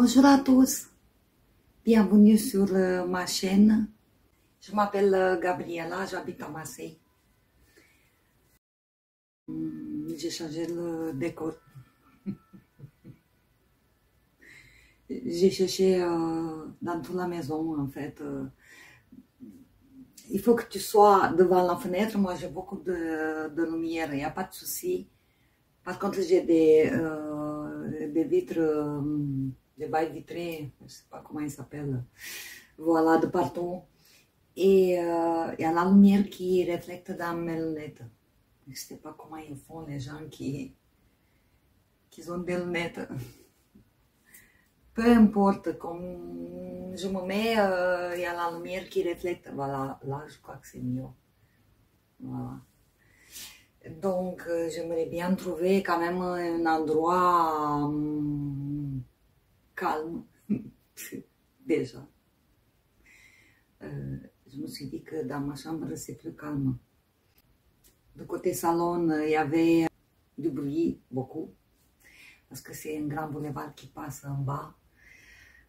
Bonjour à tous, bienvenue sur ma chaîne. Je m'appelle Gabriela, j'habite à Marseille. J'ai changé le décor. J'ai cherché dans toute la maison en fait. Il faut que tu sois devant la fenêtre. Moi j'ai beaucoup de lumière, il n'y a pas de souci. Par contre j'ai des vitres, des bails vitrés, je ne sais pas comment ils s'appellent. Voilà, de partout. Et il y a la lumière qui reflète dans mes lunettes. Je ne sais pas comment ils font les gens qui ont des lunettes. Peu importe, comme je me mets, il y a la lumière qui reflète. Voilà, là je crois que c'est mieux. Voilà. Donc j'aimerais bien trouver quand même un endroit calme, déjà. Je me suis dit que dans ma chambre c'est plus calme. De côté salon, il y avait du bruit, beaucoup, parce que c'est un grand boulevard qui passe en bas.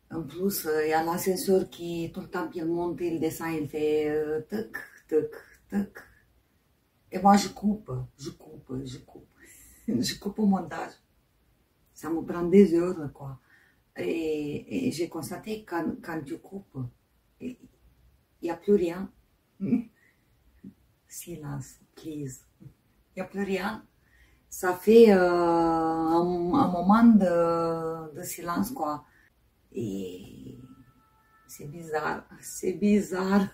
En plus, il y a l'ascenseur qui, tout le temps qu'il monte, il descend, il fait tuc, tuc, tuc. Et moi, je coupe au montage. Ça me prend des heures, quoi. Et j'ai constaté que quand tu coupes, il n'y a plus rien. Silence, please. Il n'y a plus rien. Ça fait un moment de silence, quoi. Et c'est bizarre, c'est bizarre.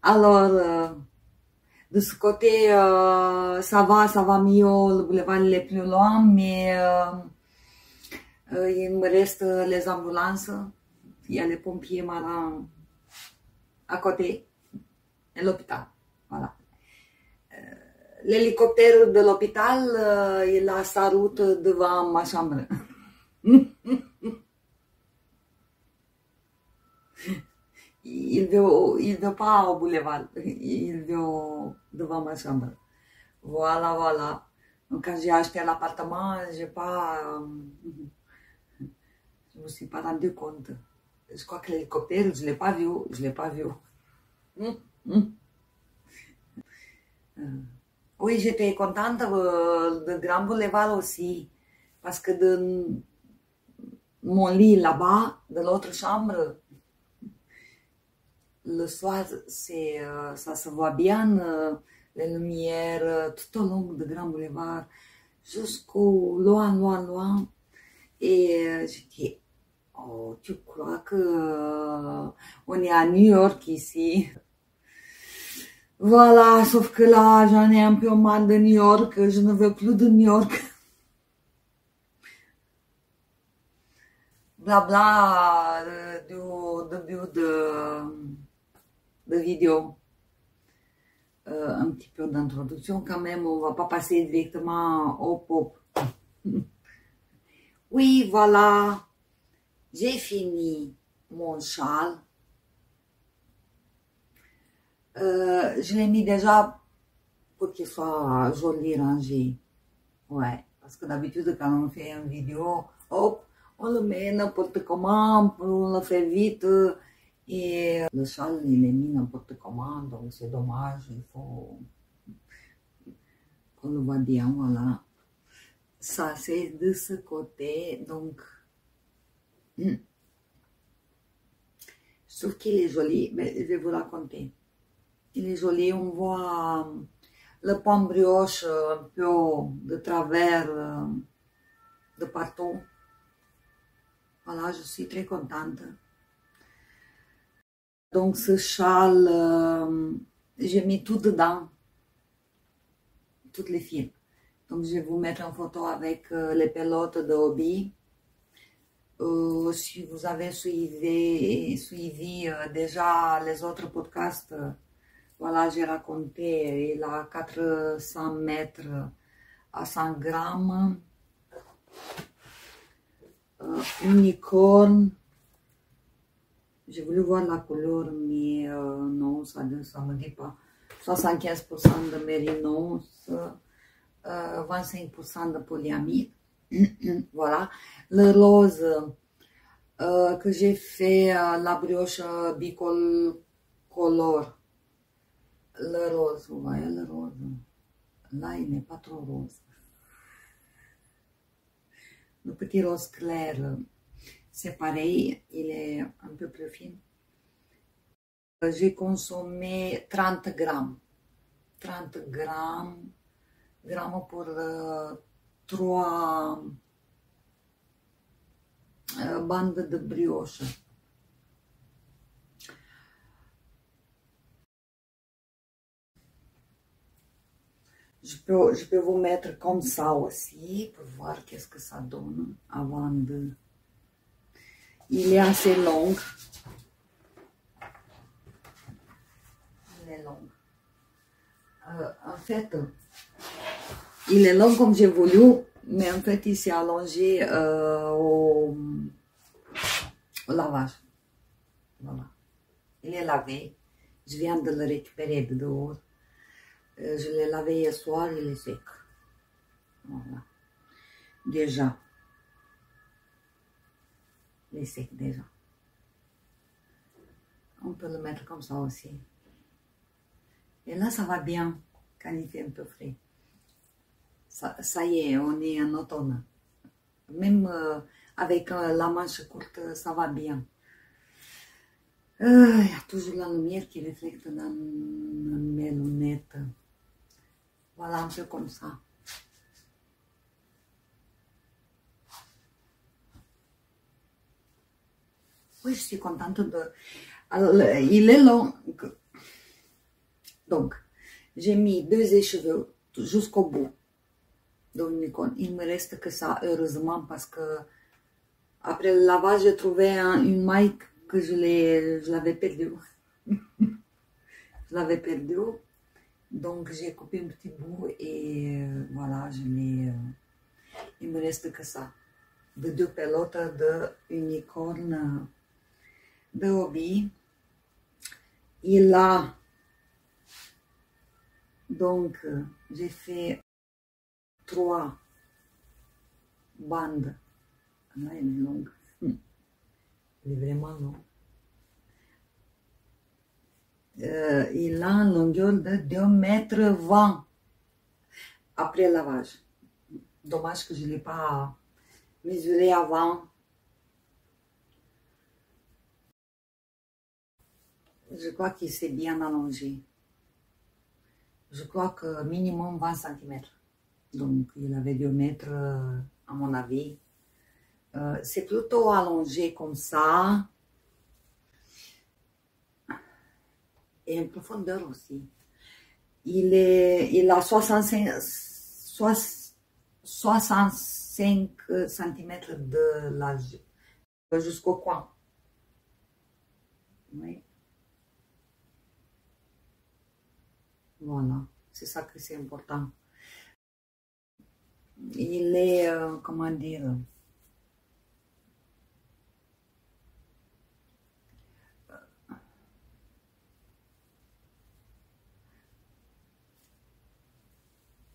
Alors, de ce côté, ça va mieux, le boulevard il est plus loin, mais il me reste les ambulances, il y a les pompiers marins à côté, et l'hôpital, voilà. L'hélicoptère de l'hôpital, il a sa route devant ma chambre. Il veut pas au boulevard, il veut devant ma chambre. Voilà, voilà. Donc, quand j'ai acheté l'appartement, je me suis pas rendu compte. Je crois que l'hélicoptère, je l'ai pas vu, Oui, j'étais contente de Grand Boulevard aussi, parce que de mon lit là-bas, de l'autre chambre, le soir, ça se voit bien, les lumières tout au long de Grand Boulevard, jusqu'au loin, loin, loin. Et je dis, oh, tu crois que on est à New York ici? Voilà, sauf que là, j'en ai un peu marre de New York, je ne veux plus de New York. Blabla, début de vidéo. Un petit peu d'introduction quand même, on va pas passer directement au pop. Oui, voilà, j'ai fini mon châle. Je l'ai mis déjà pour qu'il soit joli rangé. Ouais, parce que d'habitude quand on fait une vidéo, hop, on le met n'importe comment, on le fait vite. Et le châle, il est mis n'importe comment, donc c'est dommage, il faut qu'on le voit bien, voilà. Ça, c'est de ce côté, donc, je trouve qu'il est joli, mais je vais vous raconter. Il est joli, on voit le pain brioche un peu de travers, de partout. Voilà, je suis très contente. Donc ce châle, j'ai mis tout dedans, toutes les fils. Donc je vais vous mettre en photo avec les pelotes de hobby. Si vous avez suivi déjà les autres podcasts, voilà, j'ai raconté, il a 400 mètres à 100 grammes. Unicorne. J'ai voulu voir la couleur, mais non, ça ne me dit pas. 75% de mérinos, 25% de polyamide. Voilà. Le rose que j'ai fait la brioche bicolore. Le rose, vous voyez le rose. Là, il n'est pas trop rose. Le petit rose clair, c'est pareil, il est un peu plus fin. J'ai consommé 30 grammes. 30 grammes pour 3 bandes de brioche. Je peux vous mettre comme ça aussi pour voir qu'est-ce que ça donne avant de... Il est assez long. Il est long. En fait, il est long comme j'ai voulu, mais en fait, il s'est allongé au lavage. Voilà. Il est lavé. Je viens de le récupérer de dehors. Je l'ai lavé hier soir, il est sec. Voilà. Déjà. Il est sec déjà. On peut le mettre comme ça aussi. Et là, ça va bien quand il fait un peu frais. Ça y est, on est en automne. Même avec la manche courte, ça va bien. Il y a toujours la lumière qui reflète dans mes lunettes. Voilà, un peu comme ça. Oui, je suis contente de... Alors, il est long. Donc, j'ai mis 2 écheveux jusqu'au bout de l'unicorne. Il me reste que ça, heureusement, parce que après le lavage, j'ai trouvé une maille que je l'avais perdue. Je l'avais perdue. Donc, j'ai coupé un petit bout et voilà, il me reste que ça. De 2 pelotes de unicorne de hobby. Il a... Donc, j'ai fait 3 bandes. Là, elle est longue. Elle est vraiment longue. Il a une longueur de 2,20 m après lavage. Dommage que je ne l'ai pas mesuré avant. Je crois qu'il s'est bien allongé. Je crois que minimum 20 cm. Donc, il avait 2 mètres, à mon avis. C'est plutôt allongé comme ça. Et en profondeur aussi. Il a 65 cm de large. Jusqu'au coin. Oui. Voilà. C'est ça que c'est important. Il est, comment dire,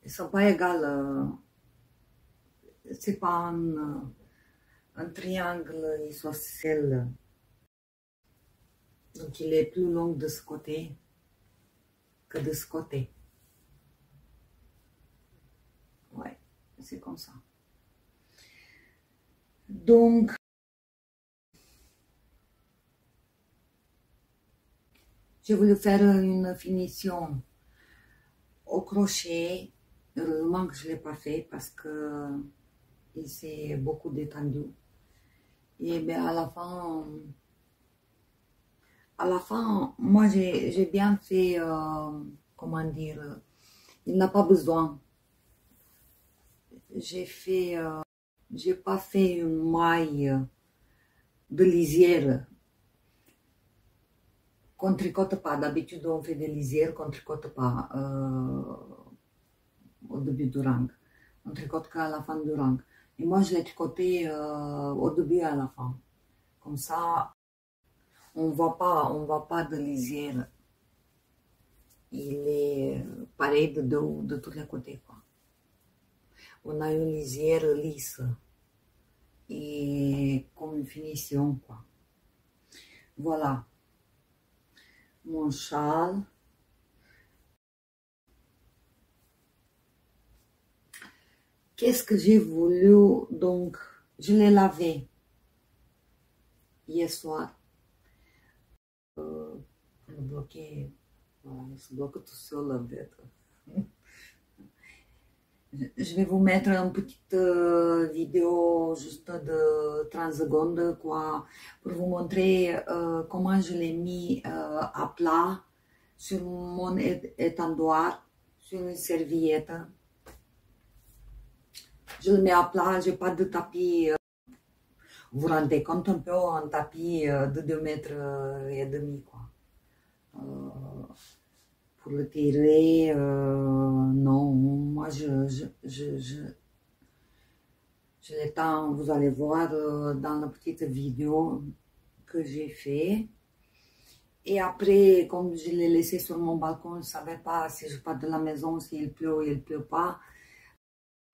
ils sont pas égales. C'est pas un triangle isocèle. Donc il est plus long de ce côté que de ce côté. Ouais, c'est comme ça. Donc, j'ai voulu faire une finition au crochet. Heureusement que je ne l'ai pas fait parce que il s'est beaucoup détendu. Et bien à la fin, moi j'ai bien fait, comment dire, il n'a pas besoin. J'ai pas fait une maille de lisière qu'on tricote pas. D'habitude, on fait des lisières qu'on tricote pas au début du rang. On tricote qu'à la fin du rang. Et moi, je l'ai tricoté au début et à la fin. Comme ça, on voit pas de lisière. Il est pareil de tous les côtés, quoi. On a une lisière lisse et comme une finition, quoi. Voilà. Mon châle. Qu'est-ce que j'ai voulu? Donc, je l'ai lavé hier soir. Le bloquer. Voilà, il se bloque tout seul en fait. Je vais vous mettre une petite vidéo juste de 30 secondes quoi, pour vous montrer comment je l'ai mis à plat sur mon étendoir, sur une serviette. Je le mets à plat, je n'ai pas de tapis. Vous vous rendez compte un peu un tapis de 2 mètres et demi quoi. Pour le tirer, non, moi je l'étends, vous allez voir dans la petite vidéo que j'ai fait. Et après, comme je l'ai laissé sur mon balcon, je ne savais pas si je pars de la maison, s'il pleut ou il ne pleut pas.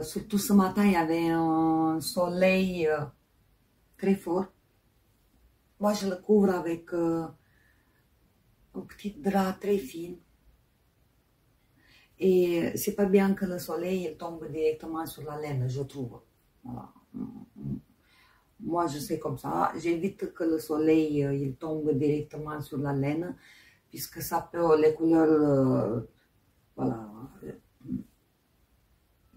Surtout ce matin, il y avait un soleil très fort. Moi, je le couvre avec un petit drap très fin. Et c'est pas bien que le soleil il tombe directement sur la laine, je trouve. Voilà. Moi, je sais comme ça. J'évite que le soleil il tombe directement sur la laine, puisque ça peut, les couleurs, voilà,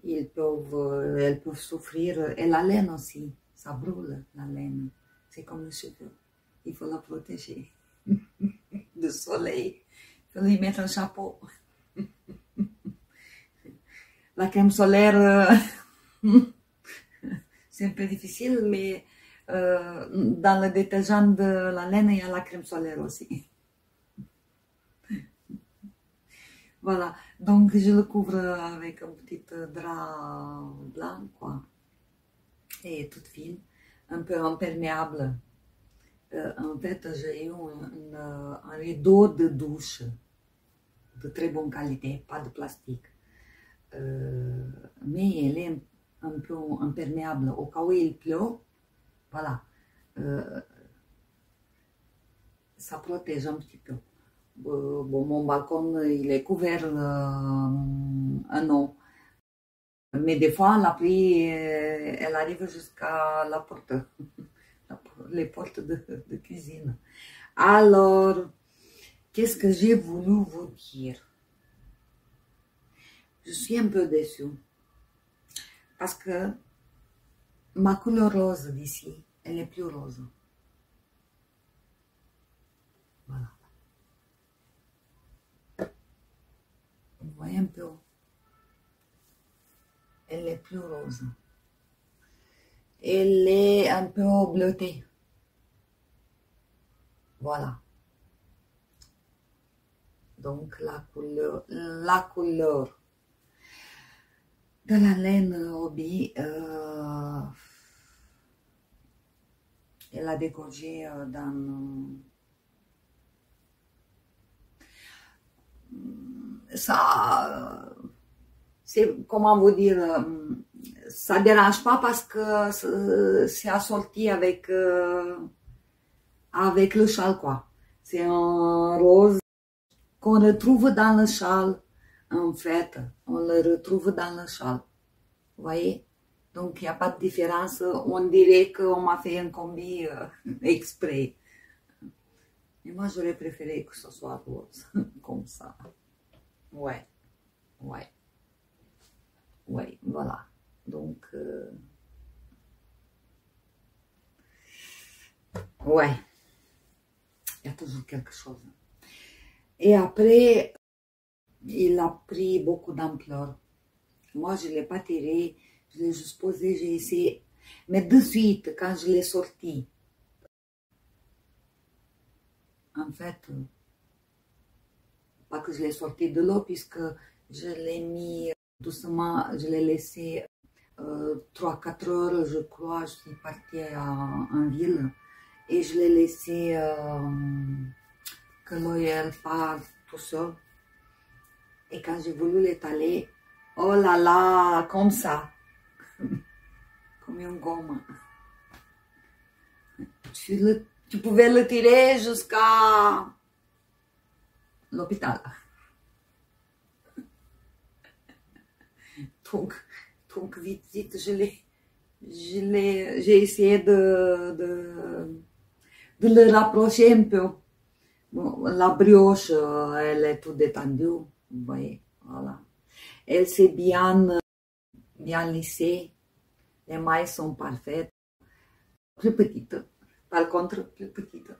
elles peuvent souffrir. Et la laine aussi, ça brûle, la laine. C'est comme le cheveu. Il faut la protéger du soleil. Il faut lui mettre un chapeau. La crème solaire, c'est un peu difficile, mais dans le détergent de la laine, il y a la crème solaire aussi. Voilà, donc je le couvre avec un petit drap blanc, quoi, et toute fine, un peu imperméable. En fait, j'ai eu un rideau de douche de très bonne qualité, pas de plastique. Mais elle est un peu imperméable au cas où il pleut, voilà, ça protège un petit peu. Bon, mon balcon il est couvert un an, mais des fois la pluie elle arrive jusqu'à la porte, les portes de cuisine. Alors, qu'est-ce que j'ai voulu vous dire? Je suis un peu déçue parce que ma couleur rose d'ici, elle est plus rose. Voilà. Vous voyez un peu? Elle est plus rose. Elle est un peu bleutée. Voilà. Donc la couleur de la laine Hobbii, elle a dégorgé dans ça. C'est comment vous dire, ça dérange pas parce que c'est assorti avec avec le châle quoi. C'est un rose qu'on retrouve dans le châle. En fait, on le retrouve dans le châle. Vous voyez? Donc, il n'y a pas de différence. On dirait qu'on m'a fait un combi exprès. Mais moi, j'aurais préféré que ce soit rose, comme ça. Ouais, ouais, ouais, voilà. Donc, ouais, il y a toujours quelque chose. Et après, il a pris beaucoup d'ampleur. Moi, je ne l'ai pas tiré, je l'ai juste posé, j'ai essayé. Mais de suite, quand je l'ai sorti, en fait, pas que je l'ai sorti de l'eau, puisque je l'ai mis doucement, je l'ai laissé 3-4 heures, je crois, je suis partie en ville, et je l'ai laissé que l'eau elle part tout seul. Et quand j'ai voulu l'étaler, oh là là, comme ça. comme une gomme. Tu pouvais le tirer jusqu'à l'hôpital. Donc vite, j'ai essayé de le rapprocher un peu. Bon, la brioche, elle est toute détendue, vous voyez, voilà. Elle s'est bien lissée, les mailles sont parfaites, plus petites, par contre, plus petites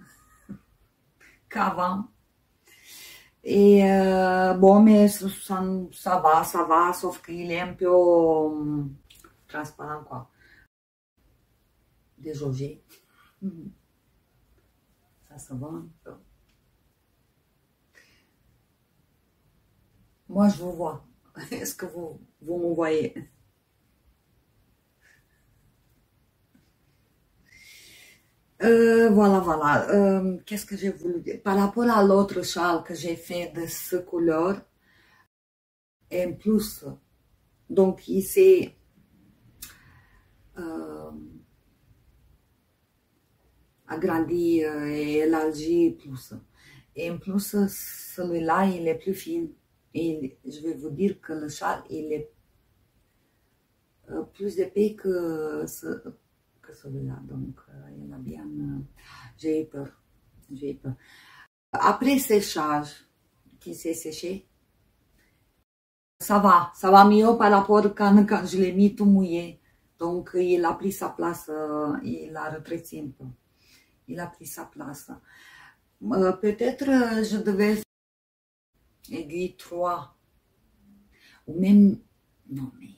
qu'avant. Et bon, mais ça va, sauf qu'il est un peu transparent, quoi. Déjaugé. Ça va un peu. Moi, je vous vois. Est-ce que vous me voyez? Voilà. Qu'est-ce que j'ai voulu dire? Par rapport à l'autre châle que j'ai fait de ce couleur, en plus, donc il s'est agrandi et élargi plus. Et en plus, celui-là, il est plus fin. Et je vais vous dire que le châle, il est plus épais que celui-là. Donc, il a bien... j'ai eu peur. Après séchage, qui s'est séché, ça va mieux par rapport quand je l'ai mis tout mouillé. Donc, il a pris sa place, il a retréci un peu. Il a pris sa place. Peut-être je devais faire aiguille 3 ou même, non mais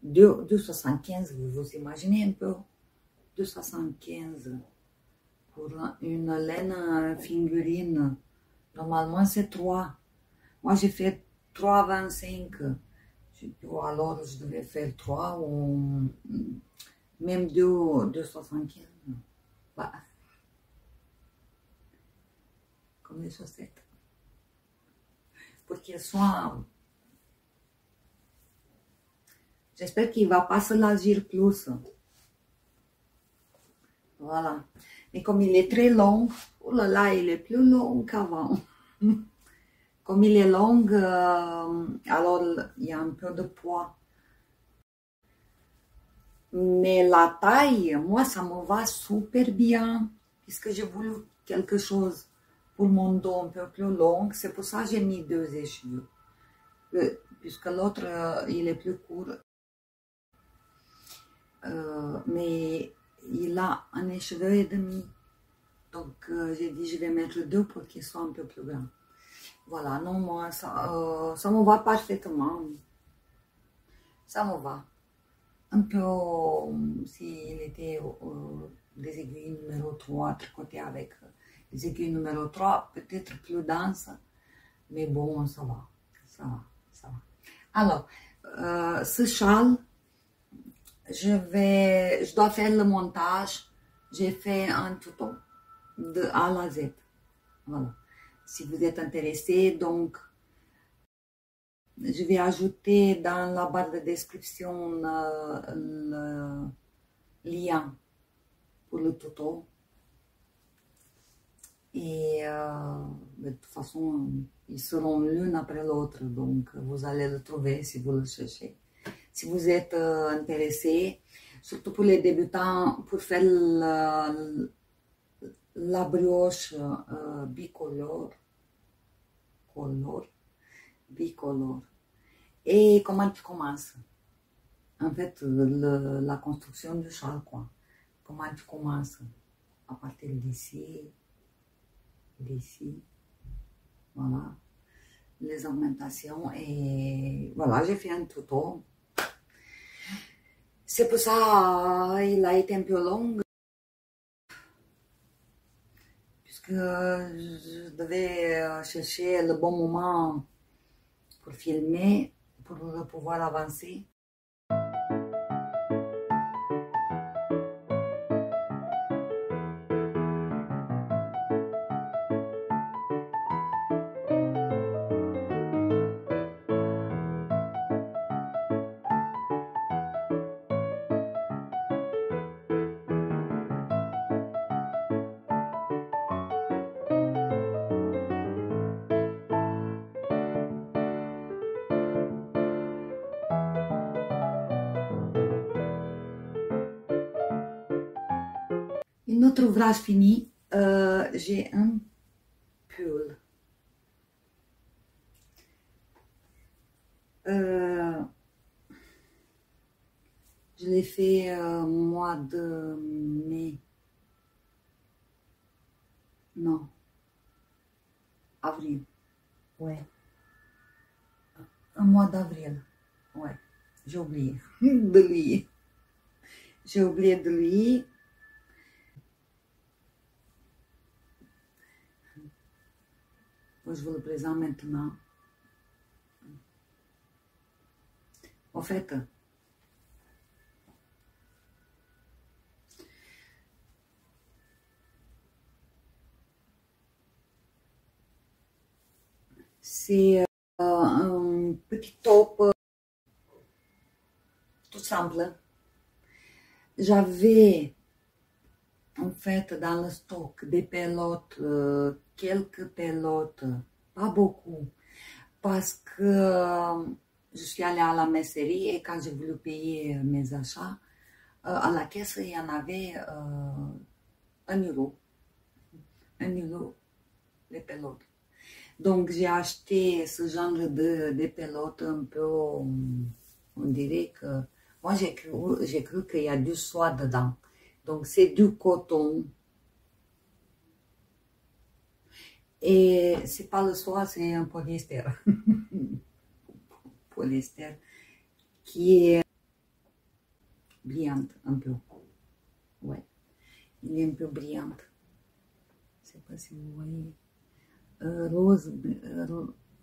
2,75, vous imaginez un peu, 2,75 pour une laine figurine. Normalement c'est 3. Moi j'ai fait 3,25. Ou alors je devais faire 3 ou même 2,75. Bah, comme les chaussettes. Pour qu'elles soient... J'espère qu'il ne va pas se l'agir plus. Voilà. Mais comme il est très long, oh là là, il est plus long qu'avant. Comme il est long, alors il y a un peu de poids. Mais la taille, moi, ça me va super bien. Puisque j'ai voulu quelque chose pour mon dos un peu plus long. C'est pour ça que j'ai mis 2 échevells. Puisque l'autre, il est plus court. Mais il a un écheveau et demi. Donc, j'ai dit, je vais mettre 2 pour qu'il soit un peu plus grand. Voilà, non, moi, ça me va parfaitement. Ça me va. Un peu, s'il était des aiguilles numéro 3, tricoté avec des aiguilles numéro 3, peut-être plus dense. Mais bon, ça va. Alors, ce châle, je dois faire le montage. J'ai fait un tuto de A à Z. Voilà. Si vous êtes intéressé, donc je vais ajouter dans la barre de description le lien pour le tuto. Et de toute façon, ils seront l'une après l'autre, donc vous allez le trouver si vous le cherchez. Si vous êtes intéressé, surtout pour les débutants, pour faire la brioche bicolore. Et comment tu commences? En fait, la construction du châle, quoi. Comment tu commences? À partir d'ici, voilà, les augmentations, et voilà, j'ai fait un tuto. C'est pour ça il a été un peu long, puisque je devais chercher le bon moment pour filmer, pour pouvoir avancer. Une autre ouvrage fini, j'ai un pull. Je l'ai fait mois de mai. Non. Avril. Ouais. Un mois d'avril. Ouais. J'ai oublié de lui. J'ai oublié de lui. Je vous le présente maintenant. En fait, c'est un petit top tout simple. J'avais en fait dans le stock des pelotes, quelques pelotes, pas beaucoup, parce que je suis allée à la messerie et quand j'ai voulu payer mes achats, à la caisse il y en avait 1 euro. 1 euro les pelotes. Donc j'ai acheté ce genre de pelotes un peu, on dirait que, moi j'ai cru qu'il y a du soie dedans. Donc c'est du coton. Et c'est pas le soie, c'est un polyester. Polyester qui est brillante un peu. Ouais, il est un peu brillante. Je sais pas si vous voyez. Rose,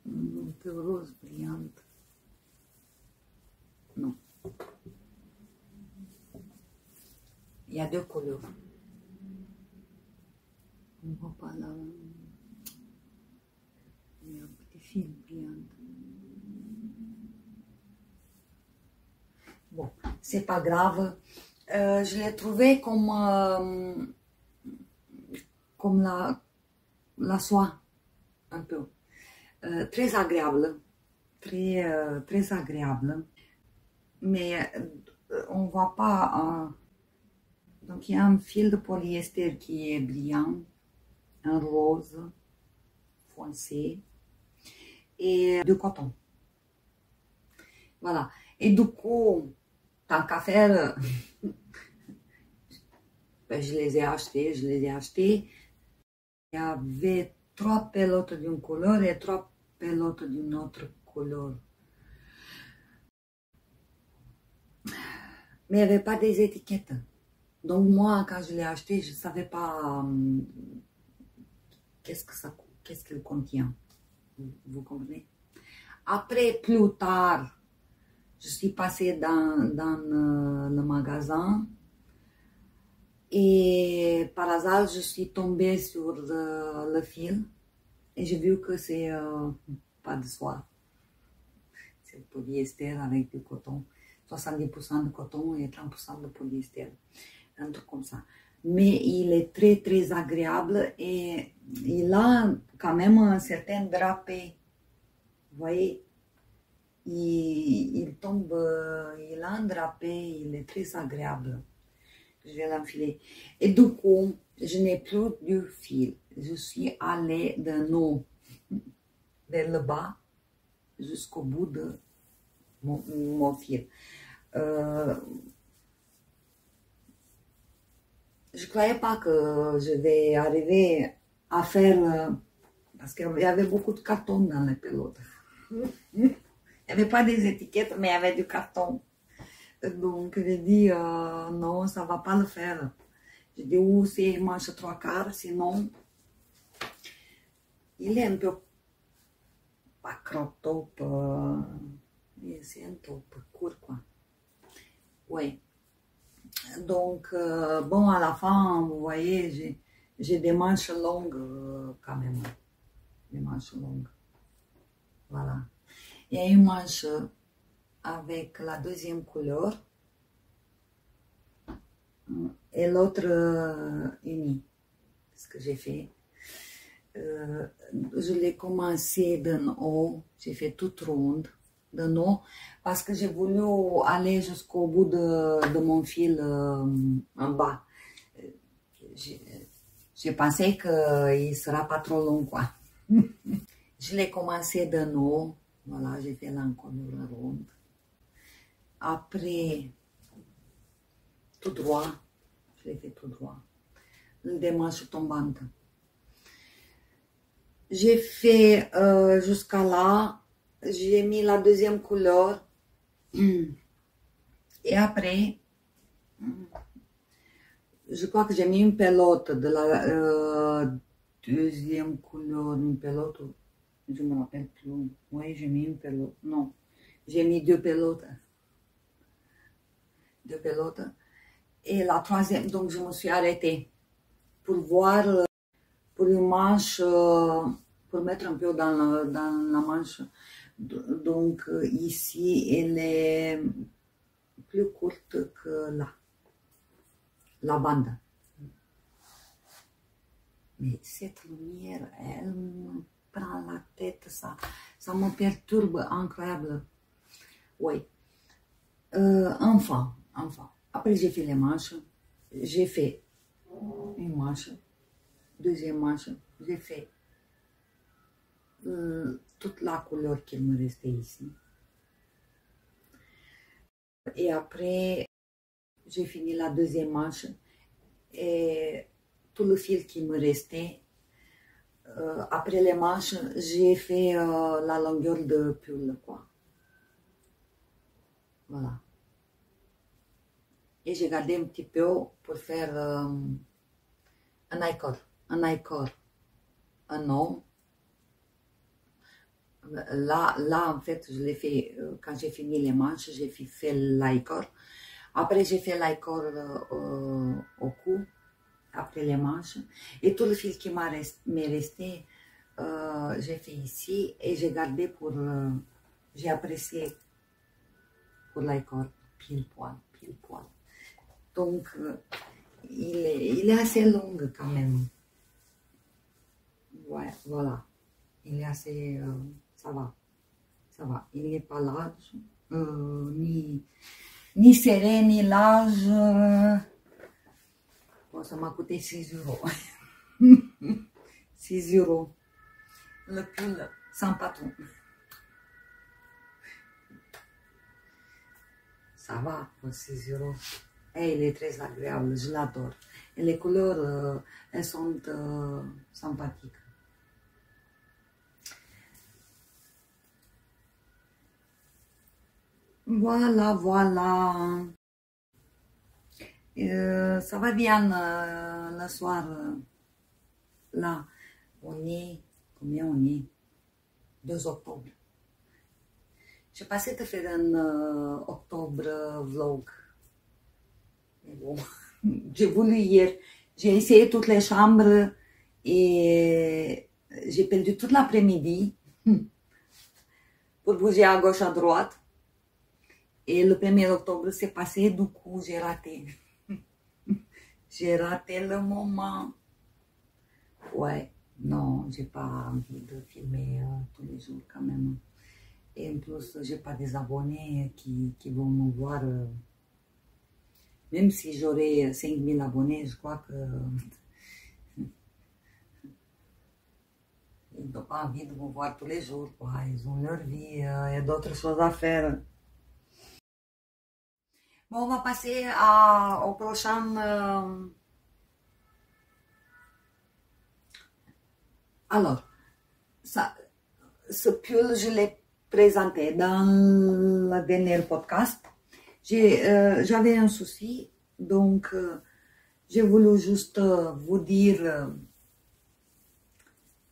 un peu rose brillante. Non. Il y a 2 couleurs. On ne voit pas là. Il y a un petit fil brillant. Bon, c'est pas grave. Je l'ai trouvé comme la soie, un peu. Très agréable. Très agréable. Mais on ne voit pas. Donc il y a un fil de polyester qui est brillant, un rose foncé et du coton. Voilà. Et du coup, tant qu'à faire, ben, je les ai achetés. Il y avait 3 pelotes d'une couleur et 3 pelotes d'une autre couleur. Mais il n'y avait pas des étiquettes. Donc moi, quand je l'ai acheté, je ne savais pas qu'est-ce qu'il contient. Vous comprenez? Après, plus tard, je suis passée dans le magasin et par hasard, je suis tombée sur le fil et j'ai vu que c'est pas de soie. C'est le polyester avec du coton. 70% de coton et 30% de polyester. Un truc comme ça. Mais il est très très agréable et il a quand même un certain drapé. Vous voyez? Il tombe, il a un drapé, il est très agréable. Je vais l'enfiler. Et du coup, je n'ai plus du fil. Je suis allée de haut vers le bas jusqu'au bout de mon fil. Je ne croyais pas que je vais arriver à faire, parce qu'il y avait beaucoup de carton dans les pelotes. Il n'y avait pas des étiquettes, mais il y avait du carton. Donc, j'ai dit, non, ça ne va pas le faire. J'ai dit, ou c'est manche 3/4, sinon, il est un peu, pas crop top, c'est un top court, quoi. Oui. Donc, bon, à la fin, vous voyez, j'ai des manches longues quand même. Des manches longues. Voilà. Il y a une manche avec la deuxième couleur et l'autre unie. Ce que j'ai fait. Je l'ai commencé d'en haut. J'ai fait toute ronde de haut parce que j'ai voulu aller jusqu'au bout de mon fil en bas. j'ai pensé qu'il sera pas trop long, quoi. Je l'ai commencé de nou. Voilà, j'ai fait l'encolure ronde. Après, tout droit. Je l'ai fait tout droit. În démarche tombante. J'ai fait jusqu'à là. J'ai mis la deuxième couleur. Et après, je crois que j'ai mis une pelote de la deuxième couleur. Une pelote, je me rappelle plus. Oui, j'ai mis une pelote. Non, j'ai mis deux pelotes. Deux pelotes. Et la troisième, donc je me suis arrêtée pour voir, pour une manche, pour mettre un peu dans la manche. Donc ici, elle est plus courte que là, la bande. Mais cette lumière, elle me prend la tête, ça me perturbe incroyable. Oui. Enfin. Après, j'ai fait les manches. J'ai fait une manche, deuxième manche. J'ai fait toute la couleur qu'il me restait ici. Et après, j'ai fini la deuxième manche. Et tout le fil qui me restait, après les manches, j'ai fait la longueur de pull, quoi. Voilà. Et j'ai gardé un petit peu pour faire un i-cord, un nom. Là, en fait, je l'ai fait, quand j'ai fini les manches, j'ai fait l'i-cord. Après, j'ai fait l'i-cord au cou, après les manches. Et tout le fil qui m'est resté, j'ai fait ici et j'ai gardé pour, j'ai apprécié pour l'i-cord, pile poil. Donc, il est assez long quand même. Ouais, voilà. Il est assez, ça va. Il n'est pas large, ni serré, ni large. Bon, ça m'a coûté 6 euros. 6 euros. Le pull sans patron. Ça va pour 6 euros. Et il est très agréable, je l'adore. Et les couleurs, elles sont sympathiques. Voilà. Ça va bien le soir. Là, combien on est? 2 octobre. J'ai passé de faire un octobre vlog. Mais bon, j'ai voulu hier. J'ai essayé toutes les chambres et j'ai perdu toute l'après-midi pour bouger à gauche, à droite. Et le 1er octobre s'est passé, du coup, j'ai raté. J'ai raté le moment. Ouais, non, j'ai pas envie de filmer tous les jours quand même. Et en plus, j'ai pas des abonnés qui vont me voir. Même si j'aurais 5000 abonnés, je crois que ils n'ont pas envie de me voir tous les jours, quoi. Ils ont leur vie, il y a d'autres choses à faire. Bon, on va passer au prochain. Alors, ce pull, je l'ai présenté dans le dernier podcast. J'avais un souci, donc j'ai voulu juste vous dire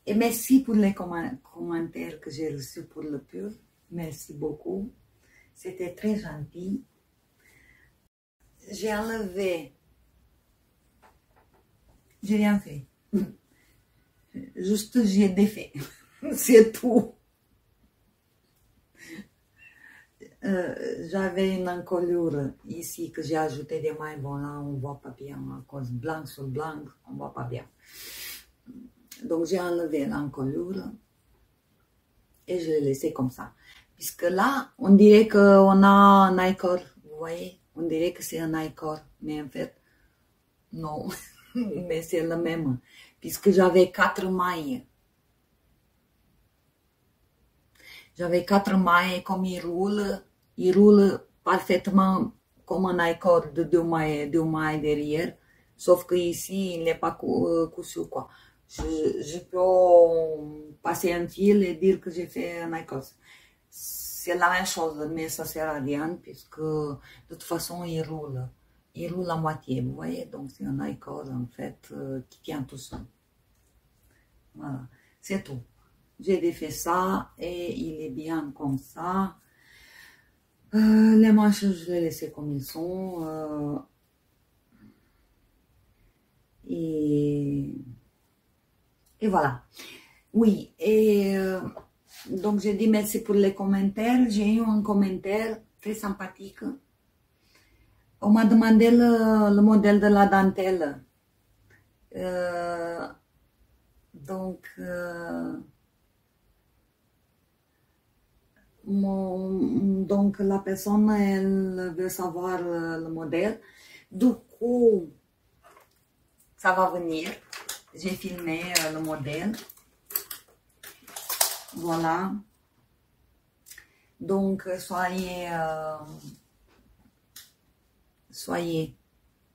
et merci pour les commentaires que j'ai reçus pour le pull. Merci beaucoup. C'était très gentil. J'ai enlevé. J'ai rien fait. Juste j'ai défait. C'est tout. J'avais une encolure ici que j'ai ajouté des mailles. Bon, là, on ne voit pas bien à cause blanc sur blanc, on ne voit pas bien. Donc, j'ai enlevé l'encolure et je l'ai laissé comme ça. Puisque là, on dirait qu'on a un i-cord. Vous voyez, on dirait que c'est un i-cord, mais en fait, non. mais c'est le même, puisque j'avais 4 mailles. J'avais 4 mailles, comme il roule parfaitement comme un accord de 2 mailles derrière, sauf que ici, il n'est pas cousu, quoi. Je peux passer un fil et dire que j'ai fait un accord. C'est la même chose, mais ça sert à rien, puisque de toute façon, il roule. Il roule à moitié, vous voyez, donc c'est un accord, en fait, qui tient tout seul. Voilà, c'est tout. J'ai défait ça et il est bien comme ça. Les manches, je les laissé comme ils sont. Et voilà. Oui, et donc j'ai dit merci pour les commentaires. J'ai eu un commentaire très sympathique. On m'a demandé le modèle de la dentelle. Donc, la personne, elle veut savoir le modèle. Du coup, ça va venir. J'ai filmé le modèle. Voilà. Donc, soyez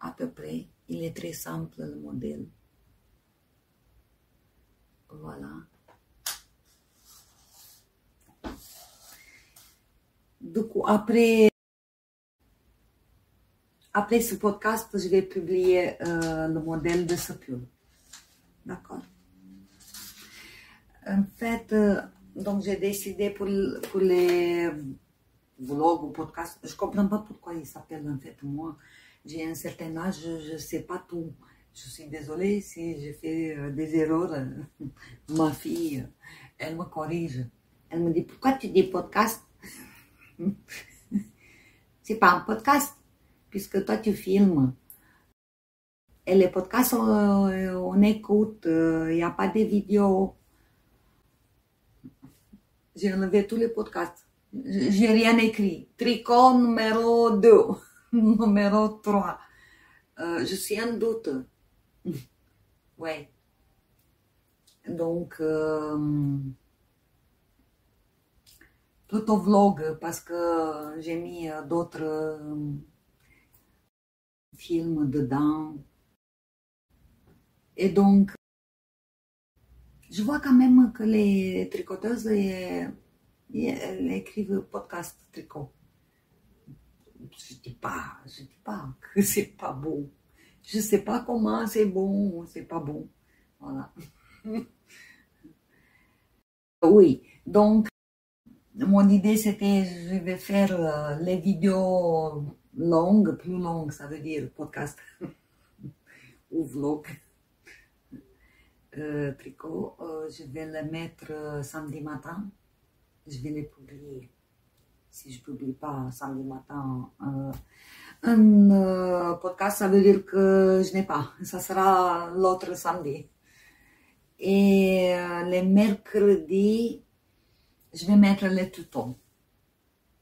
à peu près. Il est très simple, le modèle. Voilà. Du coup, après ce podcast, je vais publier le modèle de ce pull. D'accord. En fait, donc j'ai décidé pour les vlogs ou podcasts, je ne comprends pas pourquoi ils s'appellent en fait. Moi, j'ai un certain âge, je ne sais pas tout. Je suis désolée si j'ai fait des erreurs. Ma fille, elle me corrige. Elle me dit, pourquoi tu dis podcast? C'est pas un podcast, puisque toi tu filmes. Et les podcasts, on écoute, il n'y a pas de vidéos. J'ai enlevé tous les podcasts. J'ai rien écrit. Tricot numéro 2, numéro 3. Je suis en doute. Ouais. Donc, plutôt vlog, parce que j'ai mis d'autres films dedans. Et donc, je vois quand même que les tricoteuses, elles écrivent podcast tricot. Je dis pas que c'est pas bon. Je sais pas comment c'est bon ou c'est pas bon. Voilà. Oui, donc, mon idée c'était, je vais faire les vidéos longues, plus longues, ça veut dire podcast ou vlog. Tricot, je vais les mettre samedi matin. Je vais les publier. Si je ne publie pas samedi matin un podcast, ça veut dire que je n'ai pas. Ça sera l'autre samedi. Et les mercredis, je vais mettre les tutos.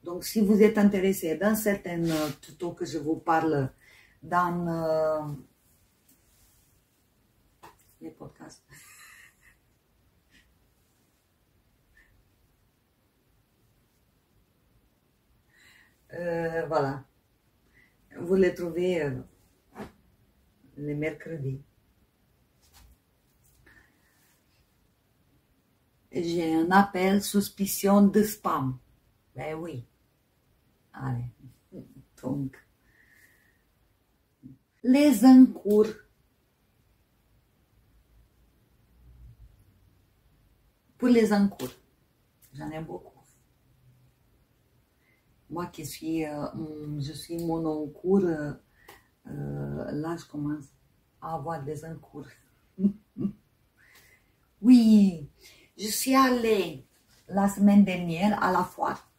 Donc, si vous êtes intéressé dans certains tutos que je vous parle dans les podcasts, voilà. Vous les trouvez les mercredis. J'ai un appel suspicion de spam. Ben oui. Allez. Donc, les encours. Pour les encours, j'en ai beaucoup. Moi qui suis, je suis mon encours, là je commence à avoir des encours. Oui, je suis allée la semaine dernière à la foire.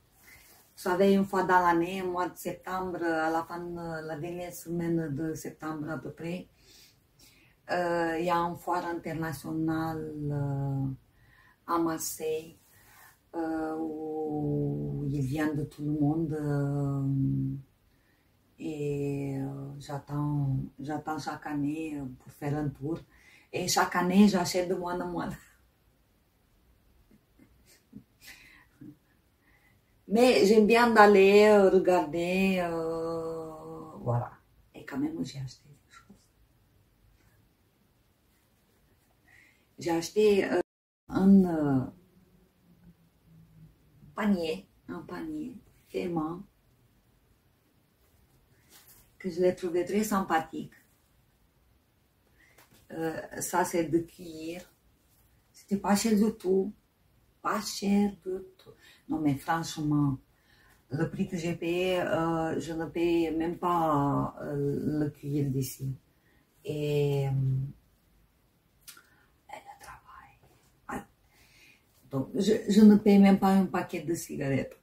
Vous savez, une fois dans l'année, au mois de septembre, à la fin de la dernière semaine de septembre à peu près, il y a une foire internationale à Marseille où il vient de tout le monde et j'attends chaque année pour faire un tour. Et chaque année, j'achète de moine en moine. Mais j'aime bien d'aller regarder, voilà. Et quand même, j'ai acheté des choses. J'ai acheté un panier fermant, que je l'ai trouvé très sympathique. Ça, c'est de cuir. C'était pas cher du tout. Pas cher du tout. Non, mais franchement, le prix que j'ai payé, je ne paye même pas le cuir d'ici. Et le travail. Donc, je ne paye même pas un paquet de cigarettes.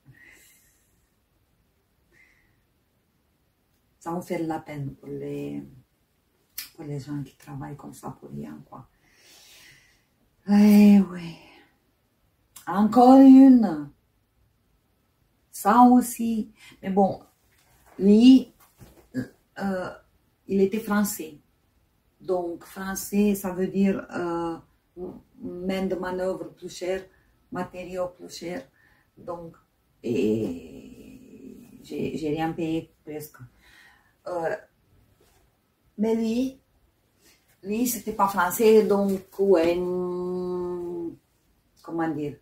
Ça me fait de la peine pour les gens qui travaillent comme ça pour rien, quoi. Eh oui. Encore une. Ça aussi. Mais bon, lui, il était français. Donc, français, ça veut dire main de manœuvre plus chère, matériaux plus chers. Donc, et j'ai rien payé presque. Mais lui, c'était pas français, donc, ouais, comment dire,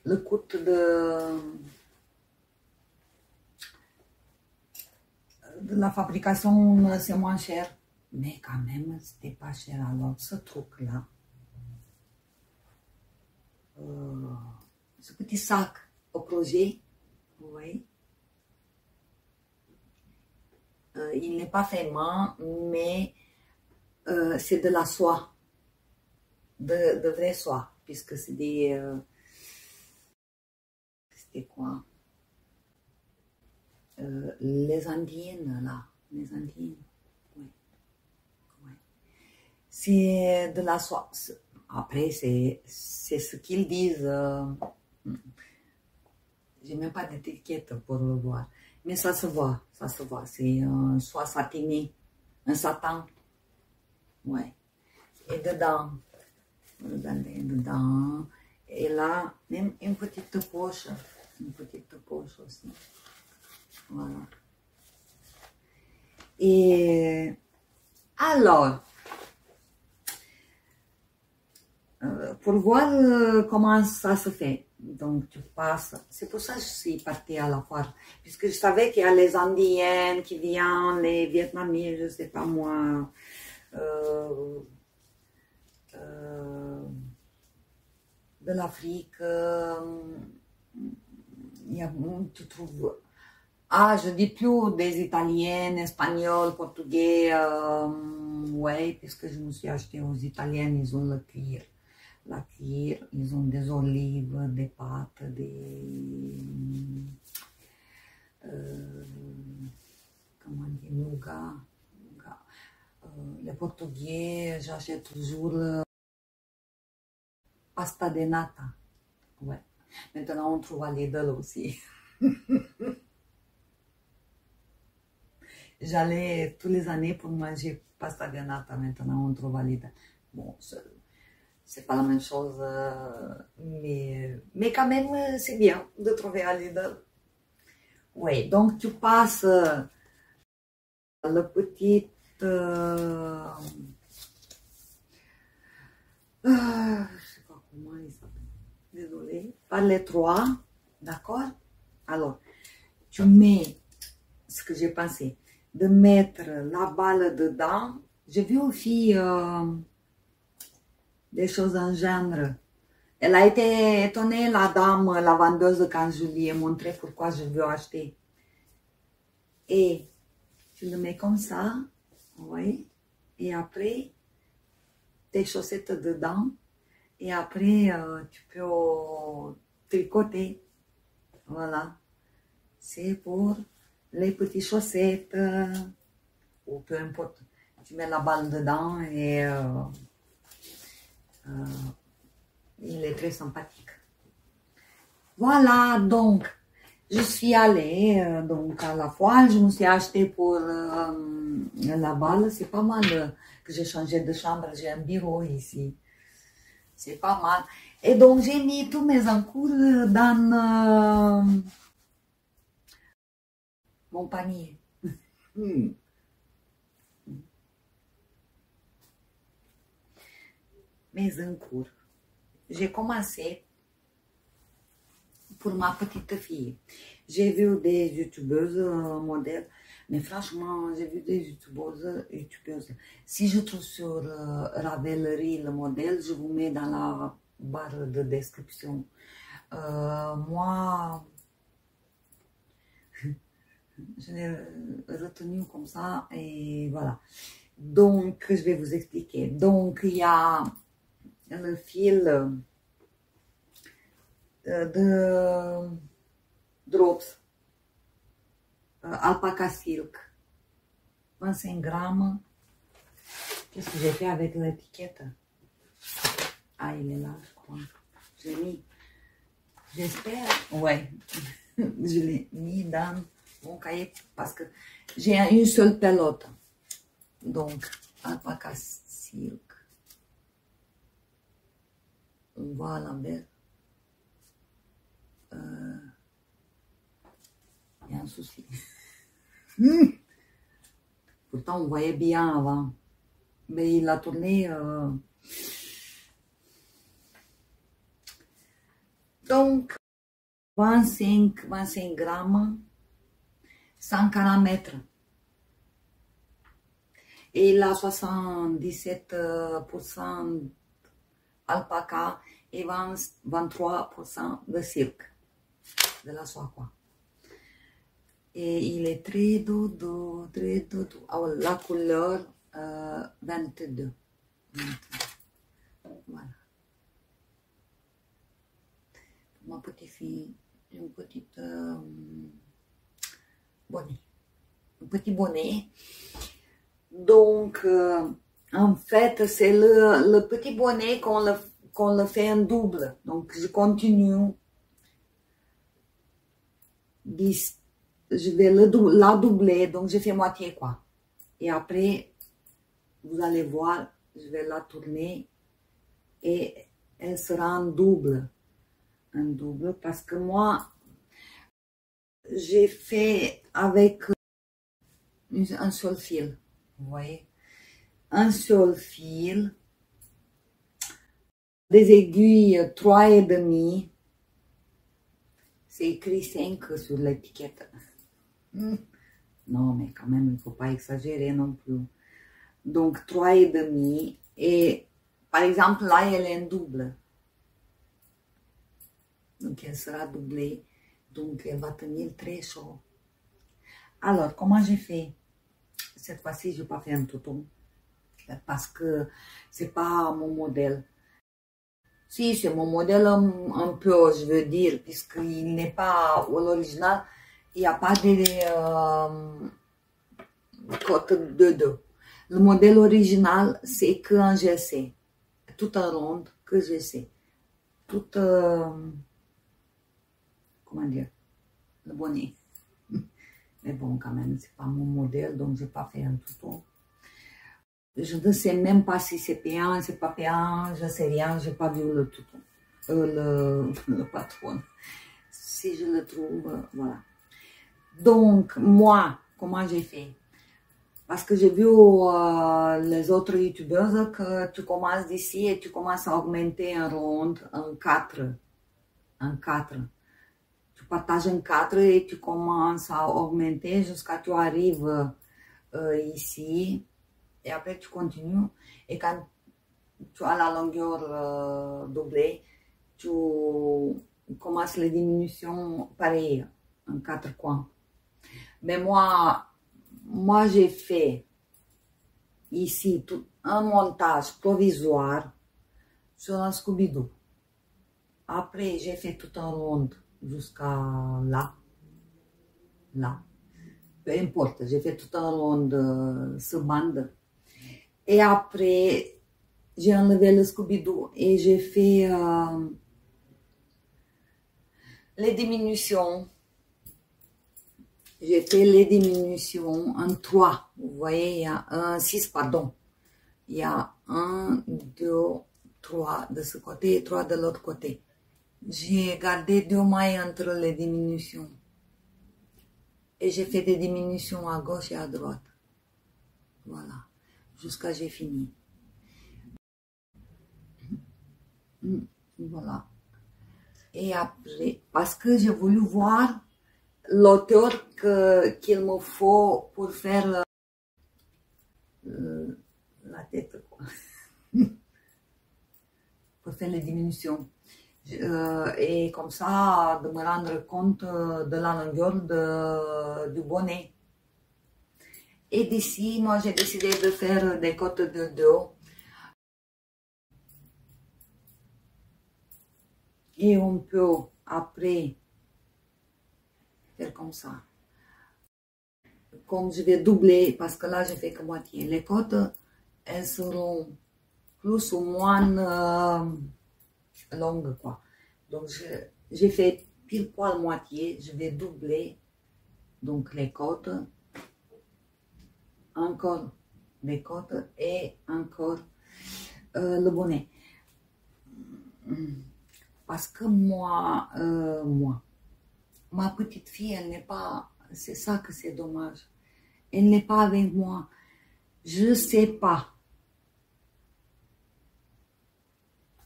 le coût de la fabrication, c'est moins cher. Mais quand même, c'était pas cher. Alors, ce truc-là, ce petit sac au projet, vous voyez, il n'est pas fait main, mais c'est de la soie, de vraie soie, puisque c'est des... c'était quoi? Les Indiennes, là, les Indiennes, oui. Ouais. C'est de la soie. Après, c'est ce qu'ils disent. J'ai même pas d'étiquette pour le voir. Mais ça se voit, ça se voit. C'est un soie satinée, un satin. Ouais. Et dedans, regardez, dedans. Et là, même une petite poche aussi. Voilà. Et alors, pour voir comment ça se fait. Donc, tu passes. C'est pour ça que je suis partie à la foire. Puisque je savais qu'il y a les Indiennes qui viennent, les Vietnamiens, je ne sais pas moi. De l'Afrique. Il y a, tu trouves. Ah, je dis plus des Italiennes, Espagnols, Portugais. Ouais, puisque je me suis acheté aux Italiennes, ils ont le cuir. La cuir, ils ont des olives, des pâtes, comment dire, nougat. Les Portugais, j'achète toujours pasta de nata. Ouais. Maintenant, on trouve à Lidl aussi. J'allais tous les années pour manger pasta de nata. Maintenant, on trouve à Lidl. Bon, c'est pas la même chose, mais quand même, c'est bien de trouver à Lidl. Oui, donc tu passes le petit... je sais pas comment il s'appelle. Désolée. Par les trois, d'accord? Alors, tu mets ce que j'ai pensé, de mettre la balle dedans. J'ai vu aussi des choses en genre. Elle a été étonnée, la dame, la vendeuse, quand je lui ai montré pourquoi je veux acheter. Et tu le mets comme ça, oui. Et après, tes chaussettes dedans. Et après, tu peux tricoter. Voilà. C'est pour les petites chaussettes. Ou peu importe. Tu mets la balle dedans et il est très sympathique. Voilà, donc, je suis allée donc à la foire. Je me suis acheté pour Laval, c'est pas mal que j'ai changé de chambre, j'ai un bureau ici. C'est pas mal. Et donc, j'ai mis tous mes encours dans mon panier. Mes encours. J'ai commencé pour ma petite fille. J'ai vu des youtubeuses modèles, mais franchement, j'ai vu des youtubeuses. Si je trouve sur Ravelry le modèle, je vous mets dans la barre de description. Moi, je l'ai retenu comme ça et voilà. Donc, je vais vous expliquer. Donc, il y a le fil de Drops, Alpaca Silk, 25 grammes. Qu'est-ce que j'ai fait avec l'étiquette? Ah, il est là, je crois. Je l'ai mis, j'espère, ouais, je l'ai mis dans mon cahier parce que j'ai une seule pelote. Donc, Alpaca Silk. Voilà, belle. Il y a un souci. Pourtant, on voyait bien avant. Mais il a tourné. Donc, 25 grammes, 140 mètres. Et il a 77% alpaca et 23% de silk. De la soie, quoi. Et il est très doudou, très doudou. Oh, la couleur 22. Voilà. Ma petite fille, une petite bonnet. Un petit bonnet. Donc, en fait, c'est le petit bonnet qu'on le fait en double. Donc, je continue. Je vais la doubler, donc je fais moitié quoi. Et après, vous allez voir, je vais la tourner et elle sera en double. Un double parce que moi, j'ai fait avec un seul fil. Vous voyez? Un seul fil. Des aiguilles 3,5. C'est écrit 5 sur l'étiquette. Non, mais quand même, il ne faut pas exagérer non plus. Donc, 3,5. Et, par exemple, là, elle est en double. Donc, elle sera doublée. Donc, elle va tenir très chaud. Alors, comment j'ai fait? Cette fois-ci, je n'ai pas fait un touton. Parce que ce n'est pas mon modèle. Si, c'est mon modèle un peu, je veux dire, puisqu'il n'est pas l'original. Il n'y a pas de côte de deux. Le modèle original, c'est qu'un GC. Tout en ronde, que GC. Tout, comment dire, le bonnet. Mais bon, quand même, c'est pas mon modèle, donc j'ai pas fait un touton. Je ne sais même pas si c'est payant, c'est pas payant, je sais rien, j'ai pas vu le touton. Le patron. Si je le trouve, voilà. Donc, moi, comment j'ai fait? Parce que j'ai vu les autres youtubeuses que tu commences d'ici et tu commences à augmenter en ronde, en 4. En 4. Tu partages en 4 et tu commences à augmenter jusqu'à ce que tu arrives ici. Et après, tu continues. Et quand tu as la longueur doublée, tu commences les diminutions pareilles, en 4 coins. Mais moi j'ai fait ici un montage provisoire sur un Scooby-Doo. Après, j'ai fait tout en ronde jusqu'à là. Là. Peu importe, j'ai fait tout en ronde ce bande. Et après, j'ai enlevé le Scooby-Doo et j'ai fait les diminutions. j'ai fait les diminutions en 3. Vous voyez, il y a un 6, pardon. Il y a 1, 2, 3 de ce côté et 3 de l'autre côté. J'ai gardé 2 mailles entre les diminutions. Et j'ai fait des diminutions à gauche et à droite. Voilà. Jusqu'à j'ai fini. Voilà. Et après, parce que j'ai voulu voir l'auteur qu'il me faut pour faire la tête, quoi. Pour faire les diminutions. Et comme ça, de me rendre compte de la longueur du bonnet. Et d'ici, moi, j'ai décidé de faire des côtes de dos. Et on peut, après, faire comme ça. Comme je vais doubler, parce que là, je fais que moitié. Les côtes, elles seront plus ou moins longues, quoi. Donc, j'ai fait pile poil moitié. Je vais doubler, donc, les côtes. Encore les côtes et encore le bonnet. Parce que moi, ma petite fille, elle n'est pas, c'est ça que c'est dommage. Elle n'est pas avec moi. Je sais pas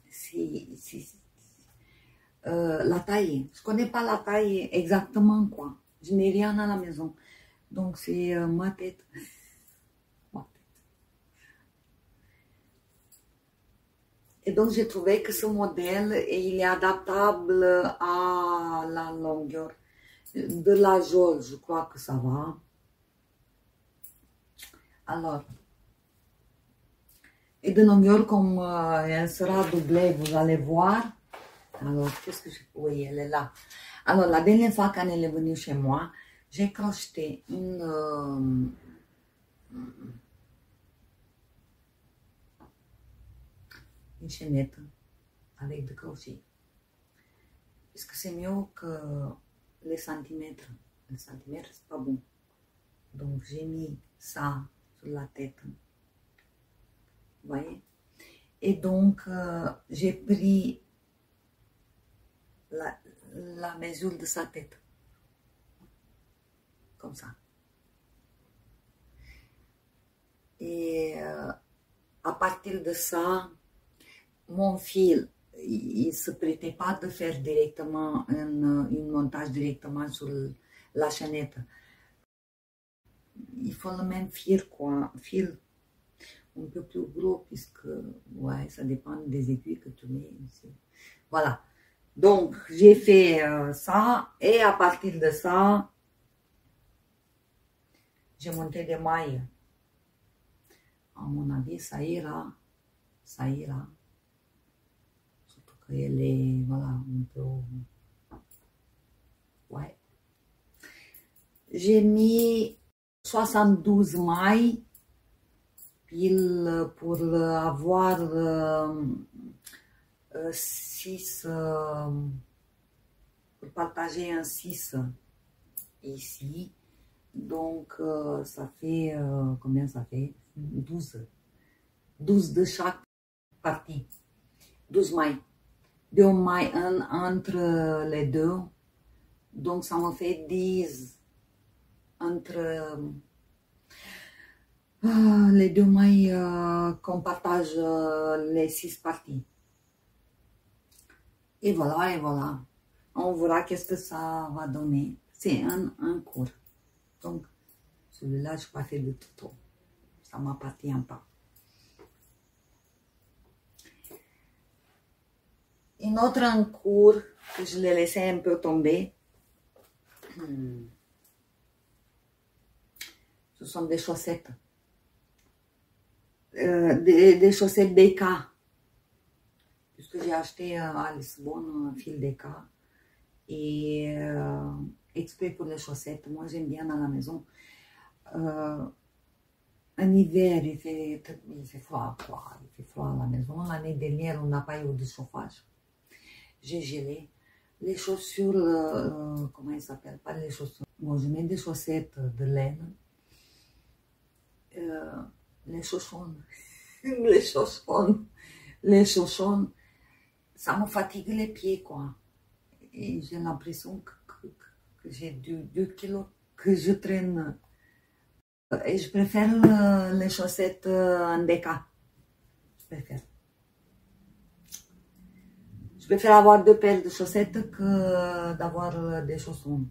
si la taille. Je connais pas la taille exactement, quoi. Je n'ai rien à la maison. Donc c'est ma tête. Et donc, j'ai trouvé que ce modèle, il est adaptable à la longueur. De la geôle, je crois que ça va. Alors, et de longueur, comme elle sera doublée, vous allez voir. Alors, qu'est-ce que je... Oui, elle est là. Alors, la dernière fois quand elle est venue chez moi, j'ai crocheté une chaînette avec des crochets. Puisque c'est mieux que les centimètres. Les centimètres, c'est pas bon. Donc, j'ai mis ça sur la tête. Vous voyez? Et donc, j'ai pris la mesure de sa tête. Comme ça. Et à partir de ça, mon fil, il ne se prêtait pas de faire directement un montage directement sur la chaînette. Il faut le même fil, quoi. Fil un peu plus gros, puisque, ouais, ça dépend des aiguilles que tu mets ici. Voilà. Donc, j'ai fait ça, et à partir de ça, j'ai monté des mailles. À mon avis, ça ira. Ça ira. Surtout qu'elle est, voilà, un peu... Ouais. J'ai mis 72 mailles pile pour avoir 6, pour partager un 6 ici. Donc, ça fait, combien ça fait? 12. 12 de chaque partie. 12 mailles. 2 mailles entre les deux. Donc, ça me fait 10 entre les 2 mailles qu'on partage les 6 parties. Et voilà, et voilà. On verra qu'est-ce que ça va donner. C'est un cours. Donc, celui-là, je n'ai pas fait de tuto. Ça ne m'appartient pas. Une autre en cours que je l'ai laissé un peu tomber. Ce sont des chaussettes. Des chaussettes DK. Puisque j'ai acheté à Lisbonne un fil DK. Et exprès pour les chaussettes. Moi, j'aime bien dans la maison. En hiver, il fait froid, quoi. Il fait froid à la maison. L'année dernière, on n'a pas eu de chauffage. J'ai gelé. Les chaussures, comment elles s'appellent? Pas les chaussures. Bon, je mets des chaussettes de laine, les chaussons, les chaussons, les chaussons, ça me fatigue les pieds, quoi. Et j'ai l'impression que j'ai 2 kilos que je traîne. Et je préfère les chaussettes en déca. Je préfère avoir 2 paires de chaussettes que d'avoir des chaussons.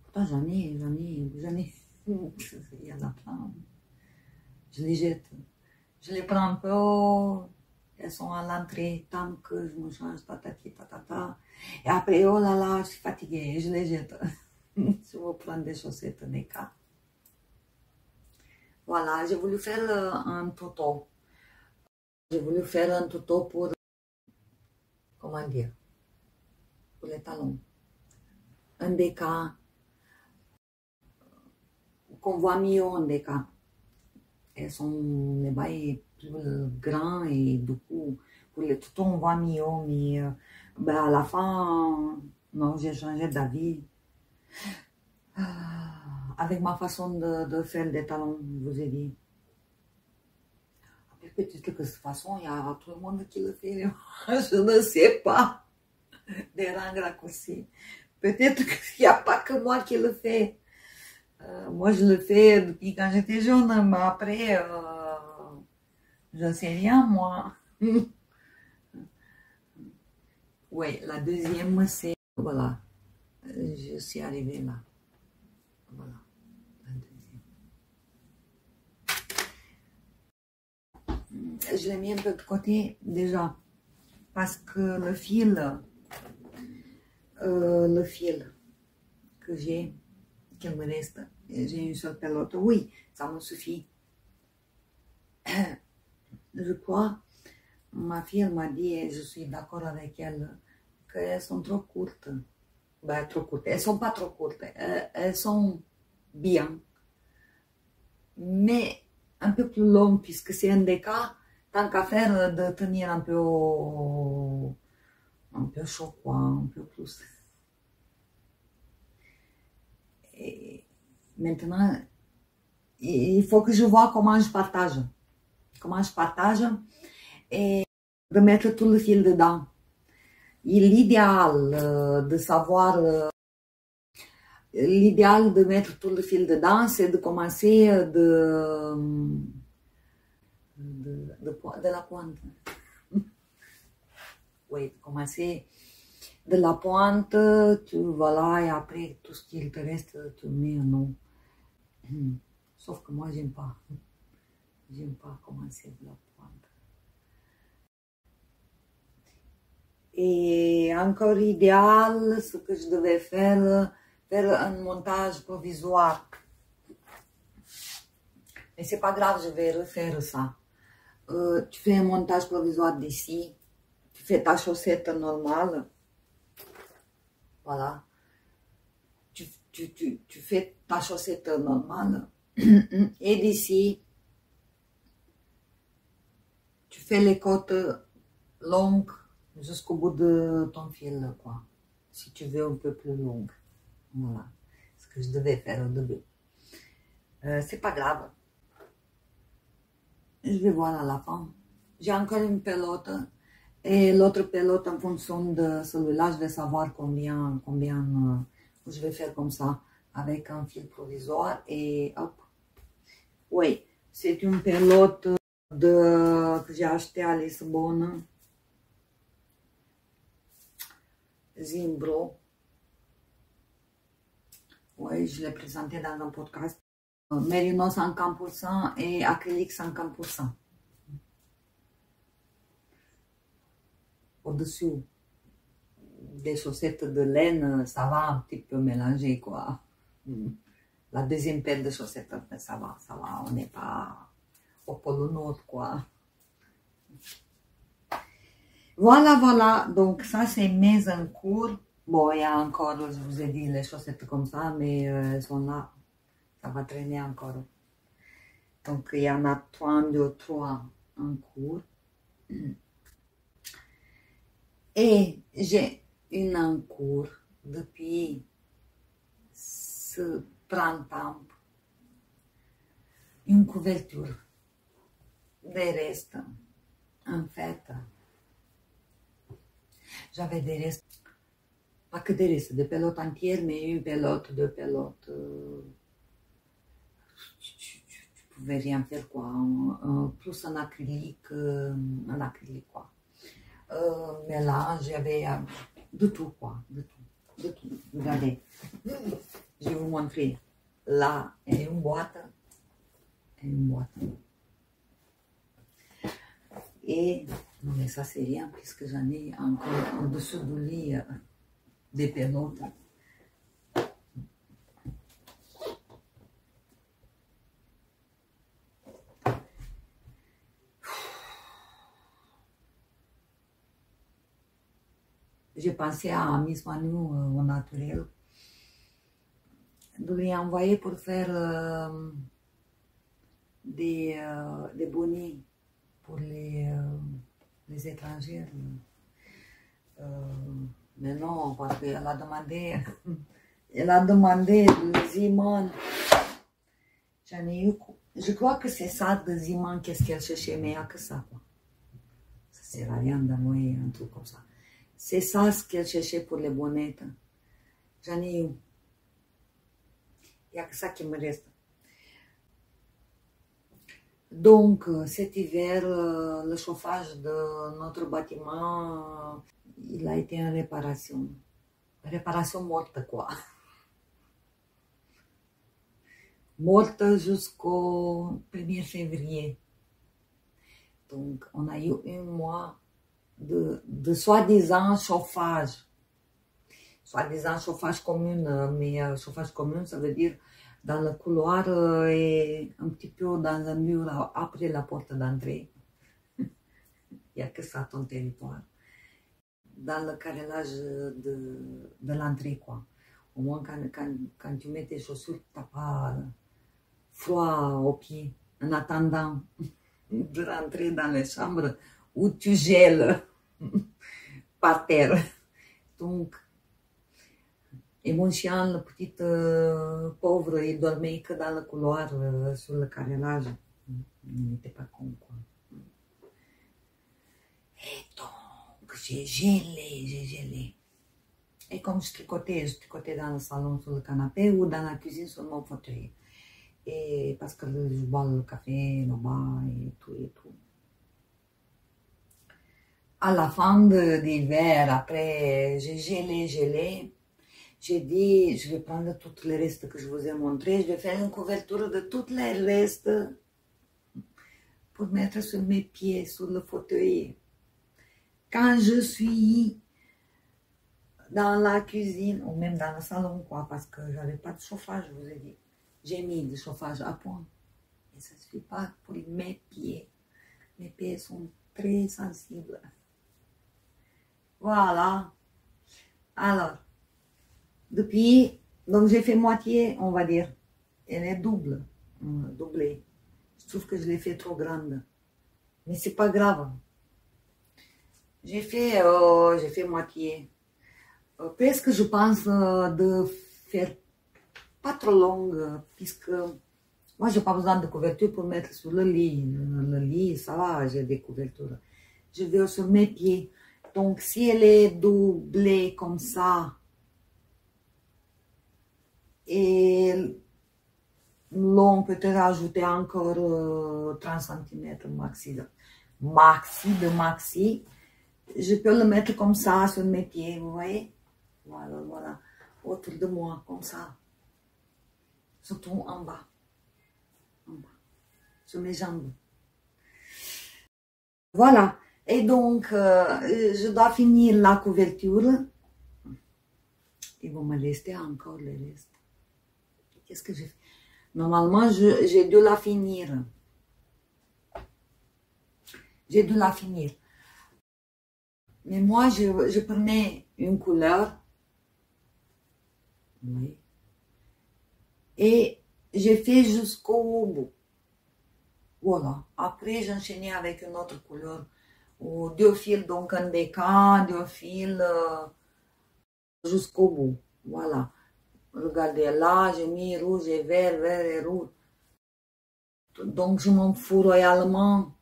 Pourtant, j'en ai. Il y en a plein. Je les jette. Je les prends un peu. Elles sont à l'entrée, tant que je me change, tatati, tatata. Et après, oh là là, je suis fatiguée, je les jette. Je vais prendre des chaussettes Neka. Voilà, j'ai voulu faire un tuto. J'ai voulu faire un tuto pour, comment dire, pour les talons. Un déca, qu'on voit mieux en déca. Elles sont les bails plus grands et du coup, pour les tutons, on voit mieux, mais ben à la fin, non, j'ai changé d'avis. Avec ma façon de faire des talons, je vous ai dit. Après, peut-être que de toute façon, il y a tout le monde qui le fait. Je ne sais pas. Des rangs raccourcis. Peut-être qu'il n'y a pas que moi qui le fais. Moi, je le fais depuis quand j'étais jeune, mais après, je ne sais rien, moi. Oui, la deuxième, c'est... Voilà. Je suis arrivée là. Voilà. La deuxième. Je l'ai mis un peu de côté déjà. Parce que le fil que j'ai, qu'il me reste, j'ai une seule pelote. Oui, ça me suffit. Je crois, ma fille m'a dit, et je suis d'accord avec elle, qu'elles sont trop courtes. Ben, trop courtes. Elles sont pas trop courtes. Elles sont bien. Mais un peu plus longues, puisque c'est un des cas, tant qu'à faire de tenir un peu chaud, quoi, un peu plus. Et maintenant, il faut que je vois comment je partage. Et de mettre tout le fil dedans. L'idéal de savoir, l'idéal de mettre tout le fil dedans, c'est de commencer de la pointe. Oui, de commencer de la pointe, voilà, et après tout ce qui te reste, tu mets un nom. Sauf que moi, j'aime pas. J'aime pas commencer de la pointe. Et encore idéal, ce que je devais faire un montage provisoire. Mais c'est pas grave, je vais refaire ça. Tu fais un montage provisoire d'ici, tu fais ta chaussette normale, voilà. Tu fais ta chaussette normale, et d'ici, tu fais les côtes longues jusqu'au bout de ton fil, quoi. Si tu veux un peu plus longue. Voilà. Ce que je devais faire au début. C'est pas grave. Je vais voir à la fin. J'ai encore une pelote. Et l'autre pelote, en fonction de celui-là, je vais savoir combien je vais faire comme ça. Avec un fil provisoire. Et hop. Oui, c'est une pelote que j'ai acheté à Lisbonne. Zimbro. Oui, je l'ai présenté dans un podcast. Mérino 50% et acrylique 50%. Au-dessus des chaussettes de laine, ça va un petit peu mélanger, quoi. La deuxième paire de chaussettes, ça va, on n'est pas au pôle Nord, quoi. Voilà, donc ça c'est mes encours. Bon, il y a encore, je vous ai dit, les chaussettes comme ça, mais elles sont là. Ça va traîner encore. Donc, il y en a 3 en cours. Et j'ai une en cours depuis ce printemps, une couverture. De reste, en fait, j'avais des restes, pas que des restes, de pelote entière, mais une pelote, deux pelotes. Tu pouvais rien faire, quoi. Plus en acrylique quoi. Mélange, il y avait de tout, quoi. De tout, de tout. Regardez, je vais vous montrer. Là, il y a une boîte. Et, non mais ça c'est rien, puisque j'en ai encore en dessous du lit des pelotes. J'ai pensé à Miss Manu au naturel, de lui envoyer pour faire des bonnets pour les étrangers. Mais non, parce qu'elle a demandé, le Ziman. J'en ai eu, je crois que c'est ça de Ziman, qu'est-ce qu'elle cherchait, mais il n'y a que ça, quoi. Ça sert à rien d'envoyer un truc comme ça. C'est ça ce qu'elle cherchait pour les bonnettes. J'en ai eu. Il n'y a que ça qui me reste. Donc, cet hiver, le chauffage de notre bâtiment, il a été en réparation. Réparation morte, quoi. Morte jusqu'au 1er février. Donc, on a eu un mois de soi-disant chauffage. Soi-disant chauffage commun, mais chauffage commun, ça veut dire dans le couloir et un petit peu dans un mur après la porte d'entrée. Il n'y a que ça, ton territoire. Dans le carrelage de l'entrée, quoi. Au moins, quand tu mets tes chaussures, tu n'as pas froid aux pieds en attendant de rentrer dans les chambres où tu gèles par terre. Donc, et mon chien, le petit pauvre, il dormait que dans le couloir sur le carrelage. Il n'était pas con, quoi. Et donc, j'ai gelé. Et comme je tricotais dans le salon sur le canapé ou dans la cuisine sur mon fauteuil. Et parce que je bois le café là-bas et tout. À la fin de l'hiver, après, j'ai gelé. J'ai dit, je vais prendre tous les restes que je vous ai montrés, je vais faire une couverture de tous les restes pour mettre sur mes pieds, sur le fauteuil. Quand je suis dans la cuisine, ou même dans le salon, quoi, parce que j'avais pas de chauffage, je vous ai dit. J'ai mis du chauffage à point. Et ça ne suffit pas pour mes pieds. Mes pieds sont très sensibles. Voilà. Alors, depuis, donc j'ai fait moitié, on va dire. Elle est doublée. Je trouve que je l'ai fait trop grande. Mais c'est pas grave. J'ai fait moitié. Presque je pense de faire pas trop longue, puisque moi j'ai pas besoin de couverture pour mettre sur le lit. Le lit, ça va, j'ai des couvertures. Je vais sur mes pieds. Donc si elle est doublée comme ça, et l'on peut rajouter encore 30 cm maxi de maxi. Je peux le mettre comme ça sur mes pieds, vous voyez? Voilà, autour de moi, comme ça. Surtout en bas, sur mes jambes. Voilà, et donc, je dois finir la couverture. Il va me rester encore le reste. Qu'est-ce que j'ai fait? Normalement, j'ai dû la finir. Mais moi, je prenais une couleur. Oui. Et j'ai fait jusqu'au bout. Voilà. Après, j'enchaînais avec une autre couleur. Ou 2 fils, donc un décan, 2 fils jusqu'au bout. Voilà. Regardez, là, j'ai mis rouge et vert, vert et rouge. Donc, je m'en fous royalement.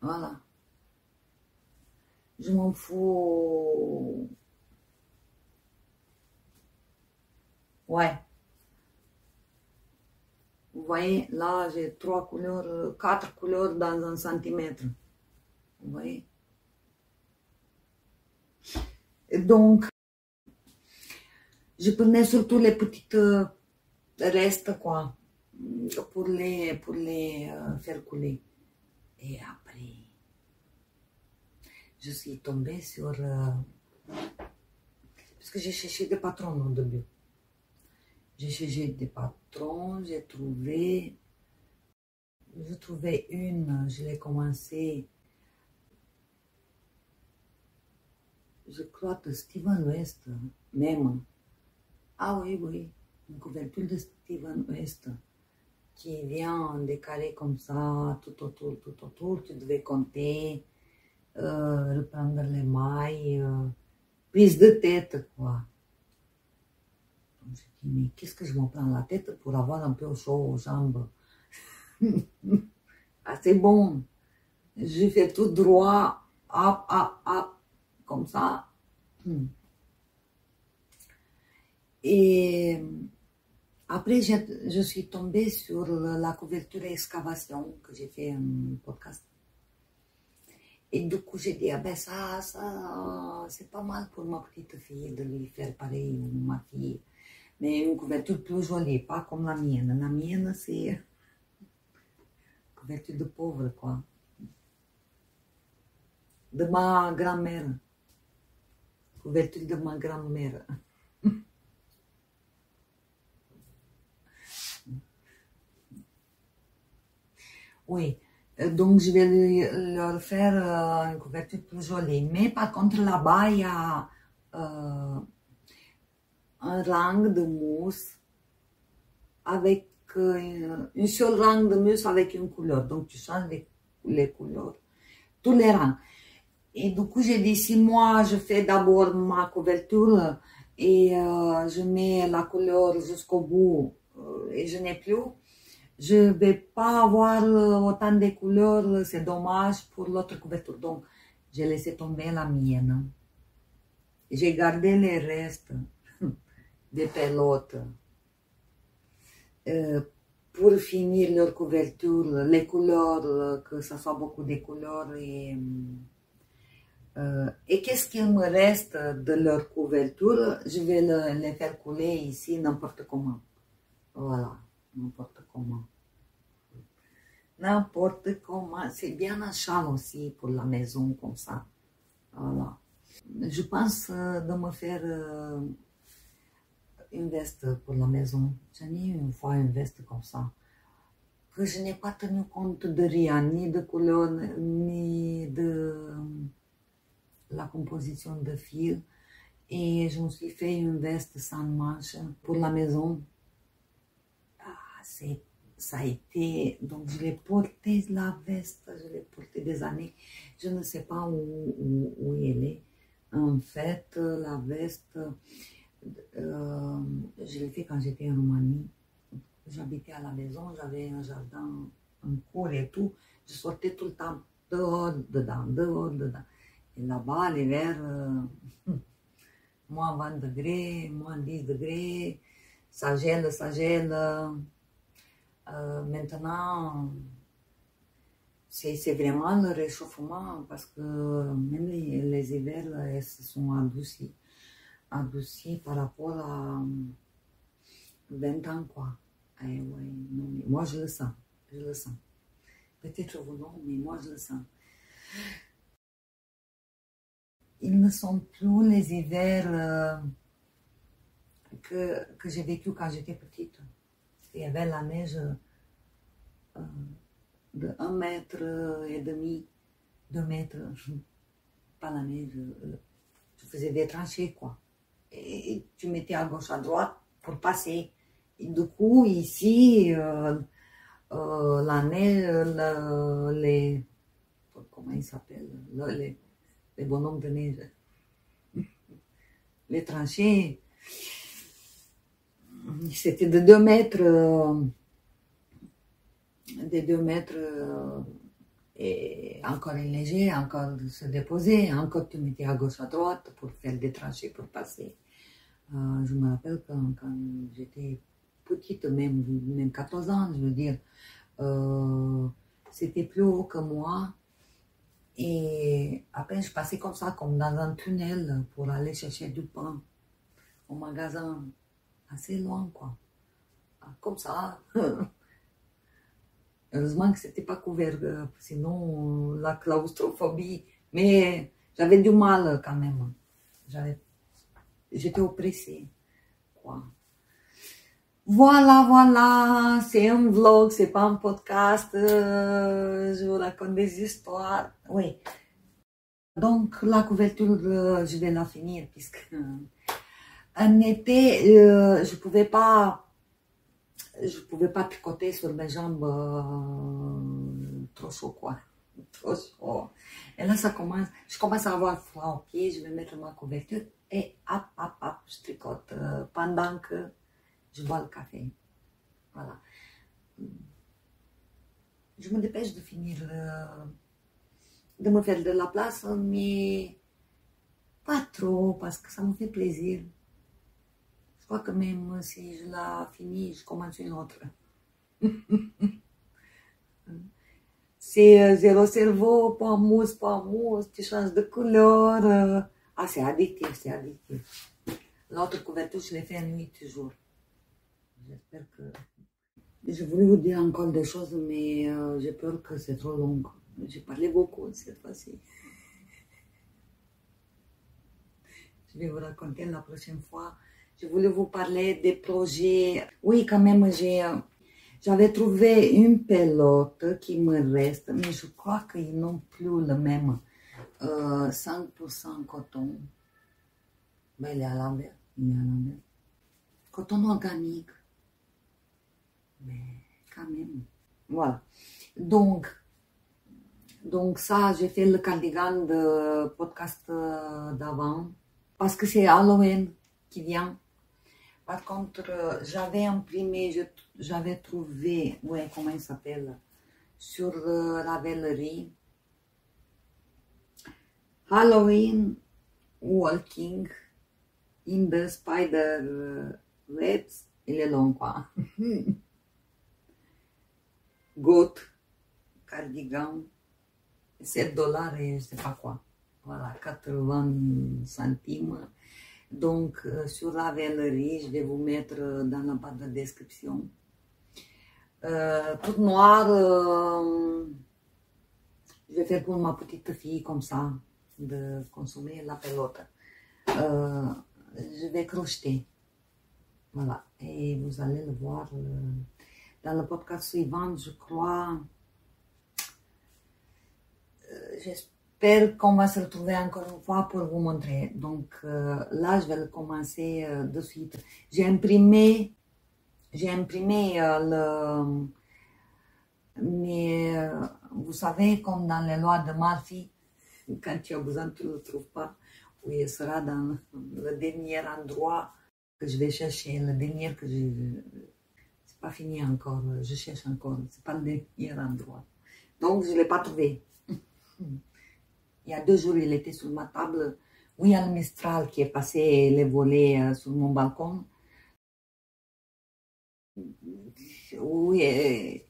Voilà. Je m'en fous. Ouais. Vous voyez, là, j'ai 3 couleurs, 4 couleurs dans 1 centimètre. Vous voyez? Et donc, je prenais surtout les petites restes, quoi, pour les faire couler. Et après, je suis tombée sur... parce que j'ai cherché des patrons au début. J'ai cherché des patrons, j'ai trouvé... Je trouvais une, je l'ai commencé... Je crois de Steven West, même. Ah oui, oui, une couverture de Steven West qui vient en décalé comme ça, tout autour. Tu devais compter, reprendre les mailles, prise de tête, quoi. Donc je dis, mais qu'est-ce que je m'en prends la tête pour avoir un peu chaud aux jambes? Ah, c'est bon. Je fais tout droit, hop, comme ça. Et après, je suis tombée sur la couverture excavation que j'ai fait un podcast. Et du coup, j'ai dit, ah ben ça, c'est pas mal pour ma petite fille de lui faire pareil, ou ma fille. Mais une couverture plus jolie, pas comme la mienne. La mienne, c'est couverture de pauvre, quoi. De ma grand-mère. Couverture de ma grand-mère. Oui, donc je vais leur faire une couverture plus jolie. Mais par contre, là-bas, il y a un rang de mousse avec une seule rang de mousse avec une couleur. Donc tu changes les couleurs, tous les rangs. Et du coup, j'ai dit, si moi, je fais d'abord ma couverture et je mets la couleur jusqu'au bout et je n'ai plus, je ne vais pas avoir autant de couleurs, c'est dommage pour l'autre couverture. Donc, j'ai laissé tomber la mienne. J'ai gardé les restes des pelotes pour finir leur couverture, les couleurs, que ça soit beaucoup de couleurs. Et qu'est-ce qu'il me reste de leur couverture? Je vais les faire couler ici n'importe comment. Voilà, n'importe comment. N'importe comment. C'est bien un châle aussi pour la maison comme ça. Voilà. Je pense de me faire une veste pour la maison. J'en ai eu une fois une veste comme ça. Que je n'ai pas tenu compte de rien, ni de couleur, ni de la composition de fil. Et je me suis fait une veste sans manches pour la maison. Ah, ça a été... Donc je l'ai portée, la veste, je l'ai portée des années. Je ne sais pas où elle est. En fait, la veste, je l'ai fait quand j'étais en Roumanie. J'habitais à la maison, j'avais un jardin, un cours et tout. Je sortais tout le temps dehors, dedans, dehors, dedans. Et là-bas, l'hiver, moins 20 degrés, moins 10 degrés, ça gèle, ça gèle. Maintenant, c'est vraiment le réchauffement parce que même les hivers, elles se sont adoucies par rapport à 20 ans, quoi. Et ouais, non, mais moi je le sens. Peut-être vous non, mais moi je le sens. Ils ne sont plus les hivers que j'ai vécu quand j'étais petite. Il y avait la neige de 1,5 m, 2 mètres, pas la neige, tu faisais des tranchées, quoi. Et tu mettais à gauche, à droite pour passer. Et du coup, ici, la neige, comment ils s'appellent, les bonhommes de neige. les tranchées. C'était de 2 mètres, et encore léger, encore se déposer, encore tu mettais à gauche à droite pour faire des tranchées pour passer. Je me rappelle quand j'étais petite, même 14 ans, je veux dire, c'était plus haut que moi. Et après, je passais comme ça, comme dans un tunnel pour aller chercher du pain au magasin, assez loin, quoi. Comme ça. Heureusement que c'était pas couvert, sinon la claustrophobie. Mais j'avais du mal quand même. J'étais oppressée, quoi. Voilà, c'est un vlog, c'est pas un podcast, je vous raconte des histoires. Oui. Donc, la couverture, je vais la finir, puisque en été, je pouvais pas picoter sur mes jambes, trop chaud, quoi. Trop chaud. Et là, je commence à avoir froid aux pieds, je vais mettre ma couverture et hop, je tricote pendant que je bois le café. Voilà. Je me dépêche de finir, de me faire de la place, mais pas trop, parce que ça me fait plaisir. Je crois que même si je la finis, je commence une autre. C'est zéro cerveau, pas mousse, tu changes de couleur. Ah, c'est addictif, c'est addictif. L'autre couverture, je l'ai fait en nuit toujours. J'espère que... Je voulais vous dire encore des choses, mais j'ai peur que c'est trop long. J'ai parlé beaucoup cette fois-ci. Je vais vous raconter la prochaine fois. Je voulais vous parler des projets. Oui, quand même, j'avais trouvé une pelote qui me reste, mais je crois qu'ils n'ont plus le même 5% coton. Ben, il est à l'envers. Coton organique. Mais quand même. Voilà. Donc ça, j'ai fait le cardigan de podcast d'avant. Parce que c'est Halloween qui vient. Par contre, j'avais imprimé, j'avais trouvé, ouais, comment il s'appelle, sur Ravelry, Halloween Walking in the Spider Webs. Il est long, quoi. Goat, cardigan, $7 et je sais pas quoi. Voilà, 80 centimes. Donc, sur Ravelry, je vais vous mettre dans la barre de description. Toute noire, je vais faire pour ma petite fille comme ça, de consommer la pelote. Je vais crocheter. Voilà, et vous allez le voir dans le podcast suivant, je crois. J'espère qu'on va se retrouver encore une fois pour vous montrer. Donc là, je vais le commencer de suite. J'ai imprimé mais vous savez, comme dans les lois de Murphy, quand tu as besoin, tu ne le trouves pas. Oui, il sera dans le dernier endroit que je vais chercher, le dernier que c'est pas fini encore, je cherche encore, c'est pas le dernier endroit. Donc, je ne l'ai pas trouvé. Il y a 2 jours, il était sur ma table. Oui, il y a le Mistral qui est passé les volets sur mon balcon. Oui,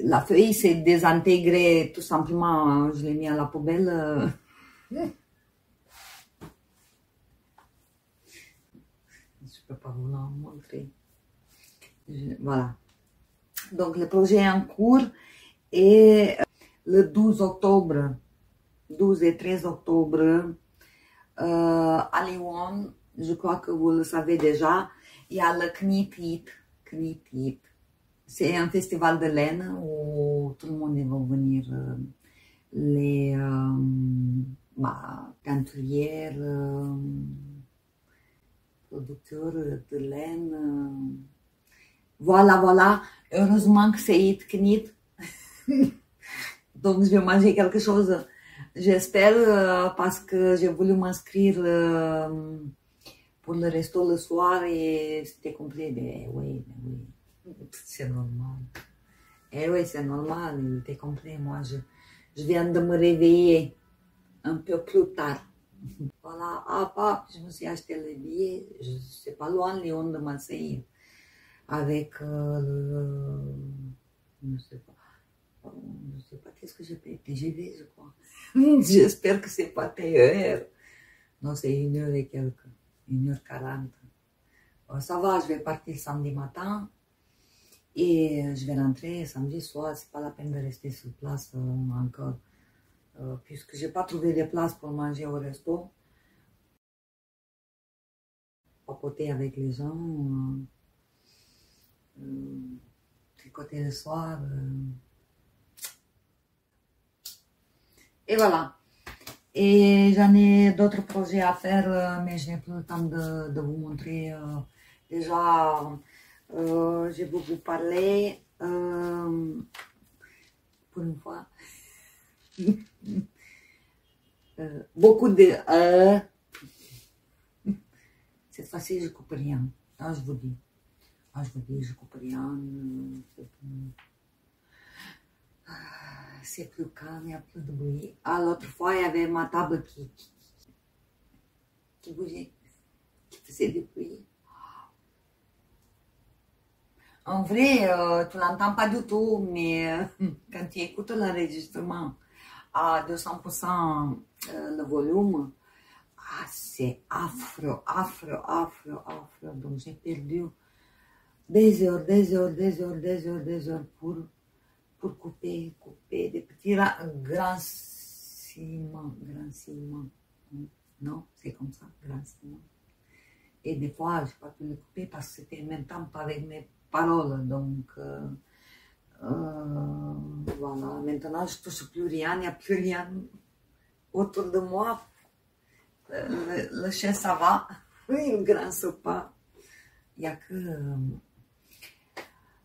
la feuille s'est désintégrée tout simplement. Je l'ai mis à la poubelle. Je ne peux pas vous en montrer. Voilà. Donc, le projet est en cours et le 12 octobre, 12 et 13 octobre, à Lyon, je crois que vous le savez déjà, il y a le Knit It. C'est un festival de laine où tout le monde va venir, les teinturières, producteurs de laine. Voilà. Heureusement que c'est It Knit. Donc, je vais manger quelque chose J'espère parce que j'ai voulu m'inscrire pour le resto le soir et c'était complet. Mais oui, c'est normal. Eh oui, c'est normal, il était complet. Moi, je viens de me réveiller un peu plus tard. Voilà, je me suis acheté le billet. C'est pas loin, Lyon de Marseille. Avec je ne sais pas qu'est-ce que j'ai payé. TGV, je crois. J'espère que c'est pas TER. Non, c'est 1 heure et quelques. 1h40. Ça va, je vais partir samedi matin. Et je vais rentrer samedi soir. C'est pas la peine de rester sur place encore. Puisque j'ai pas trouvé de place pour manger au resto. Papoter avec les gens. Tricoter le soir. Et voilà. Et j'en ai d'autres projets à faire, mais je n'ai plus le temps de vous montrer. Déjà, j'ai beaucoup parlé. Pour une fois. Beaucoup de... cette fois-ci, je coupe rien. Ah, je vous dis. Je coupe rien. C'est plus calme, il n'y a plus de bruit. L'autre fois, il y avait ma table qui bougeait, qui faisait du bruit. En vrai, tu l'entends pas du tout, mais quand tu écoutes l'enregistrement à 200% le volume, c'est affreux. Donc j'ai perdu des heures pour couper des petits grands ciments. Non, c'est comme ça, grands ciments. Et des fois, je n'ai pas pu les couper parce que c'était en même temps pas avec mes paroles. Donc, voilà. Maintenant, je ne touche plus rien, il n'y a plus rien autour de moi. Le chien, ça va. Oui, le grand sopa. Il n'y a que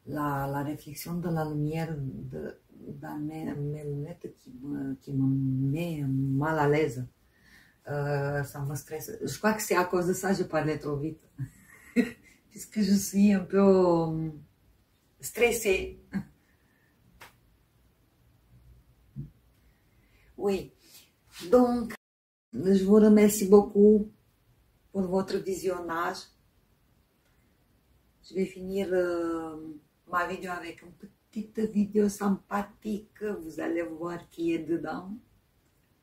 la réflexion de la lumière dans mes lunettes qui me met mal à l'aise. Ça me stresse. Je crois que c'est à cause de ça que je parlais trop vite. Puisque je suis un peu stressée. Oui. Donc, je vous remercie beaucoup pour votre visionnage. Je vais finir ma vidéo avec une petite vidéo sympathique. Vous allez voir qui est dedans.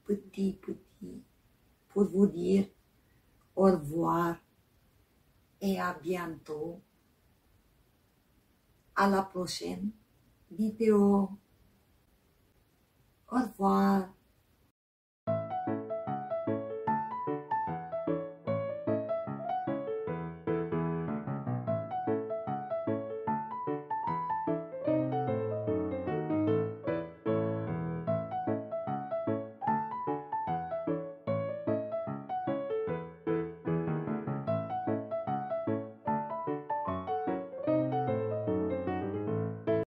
Petit. Pour vous dire au revoir et à bientôt. À la prochaine vidéo. Au revoir.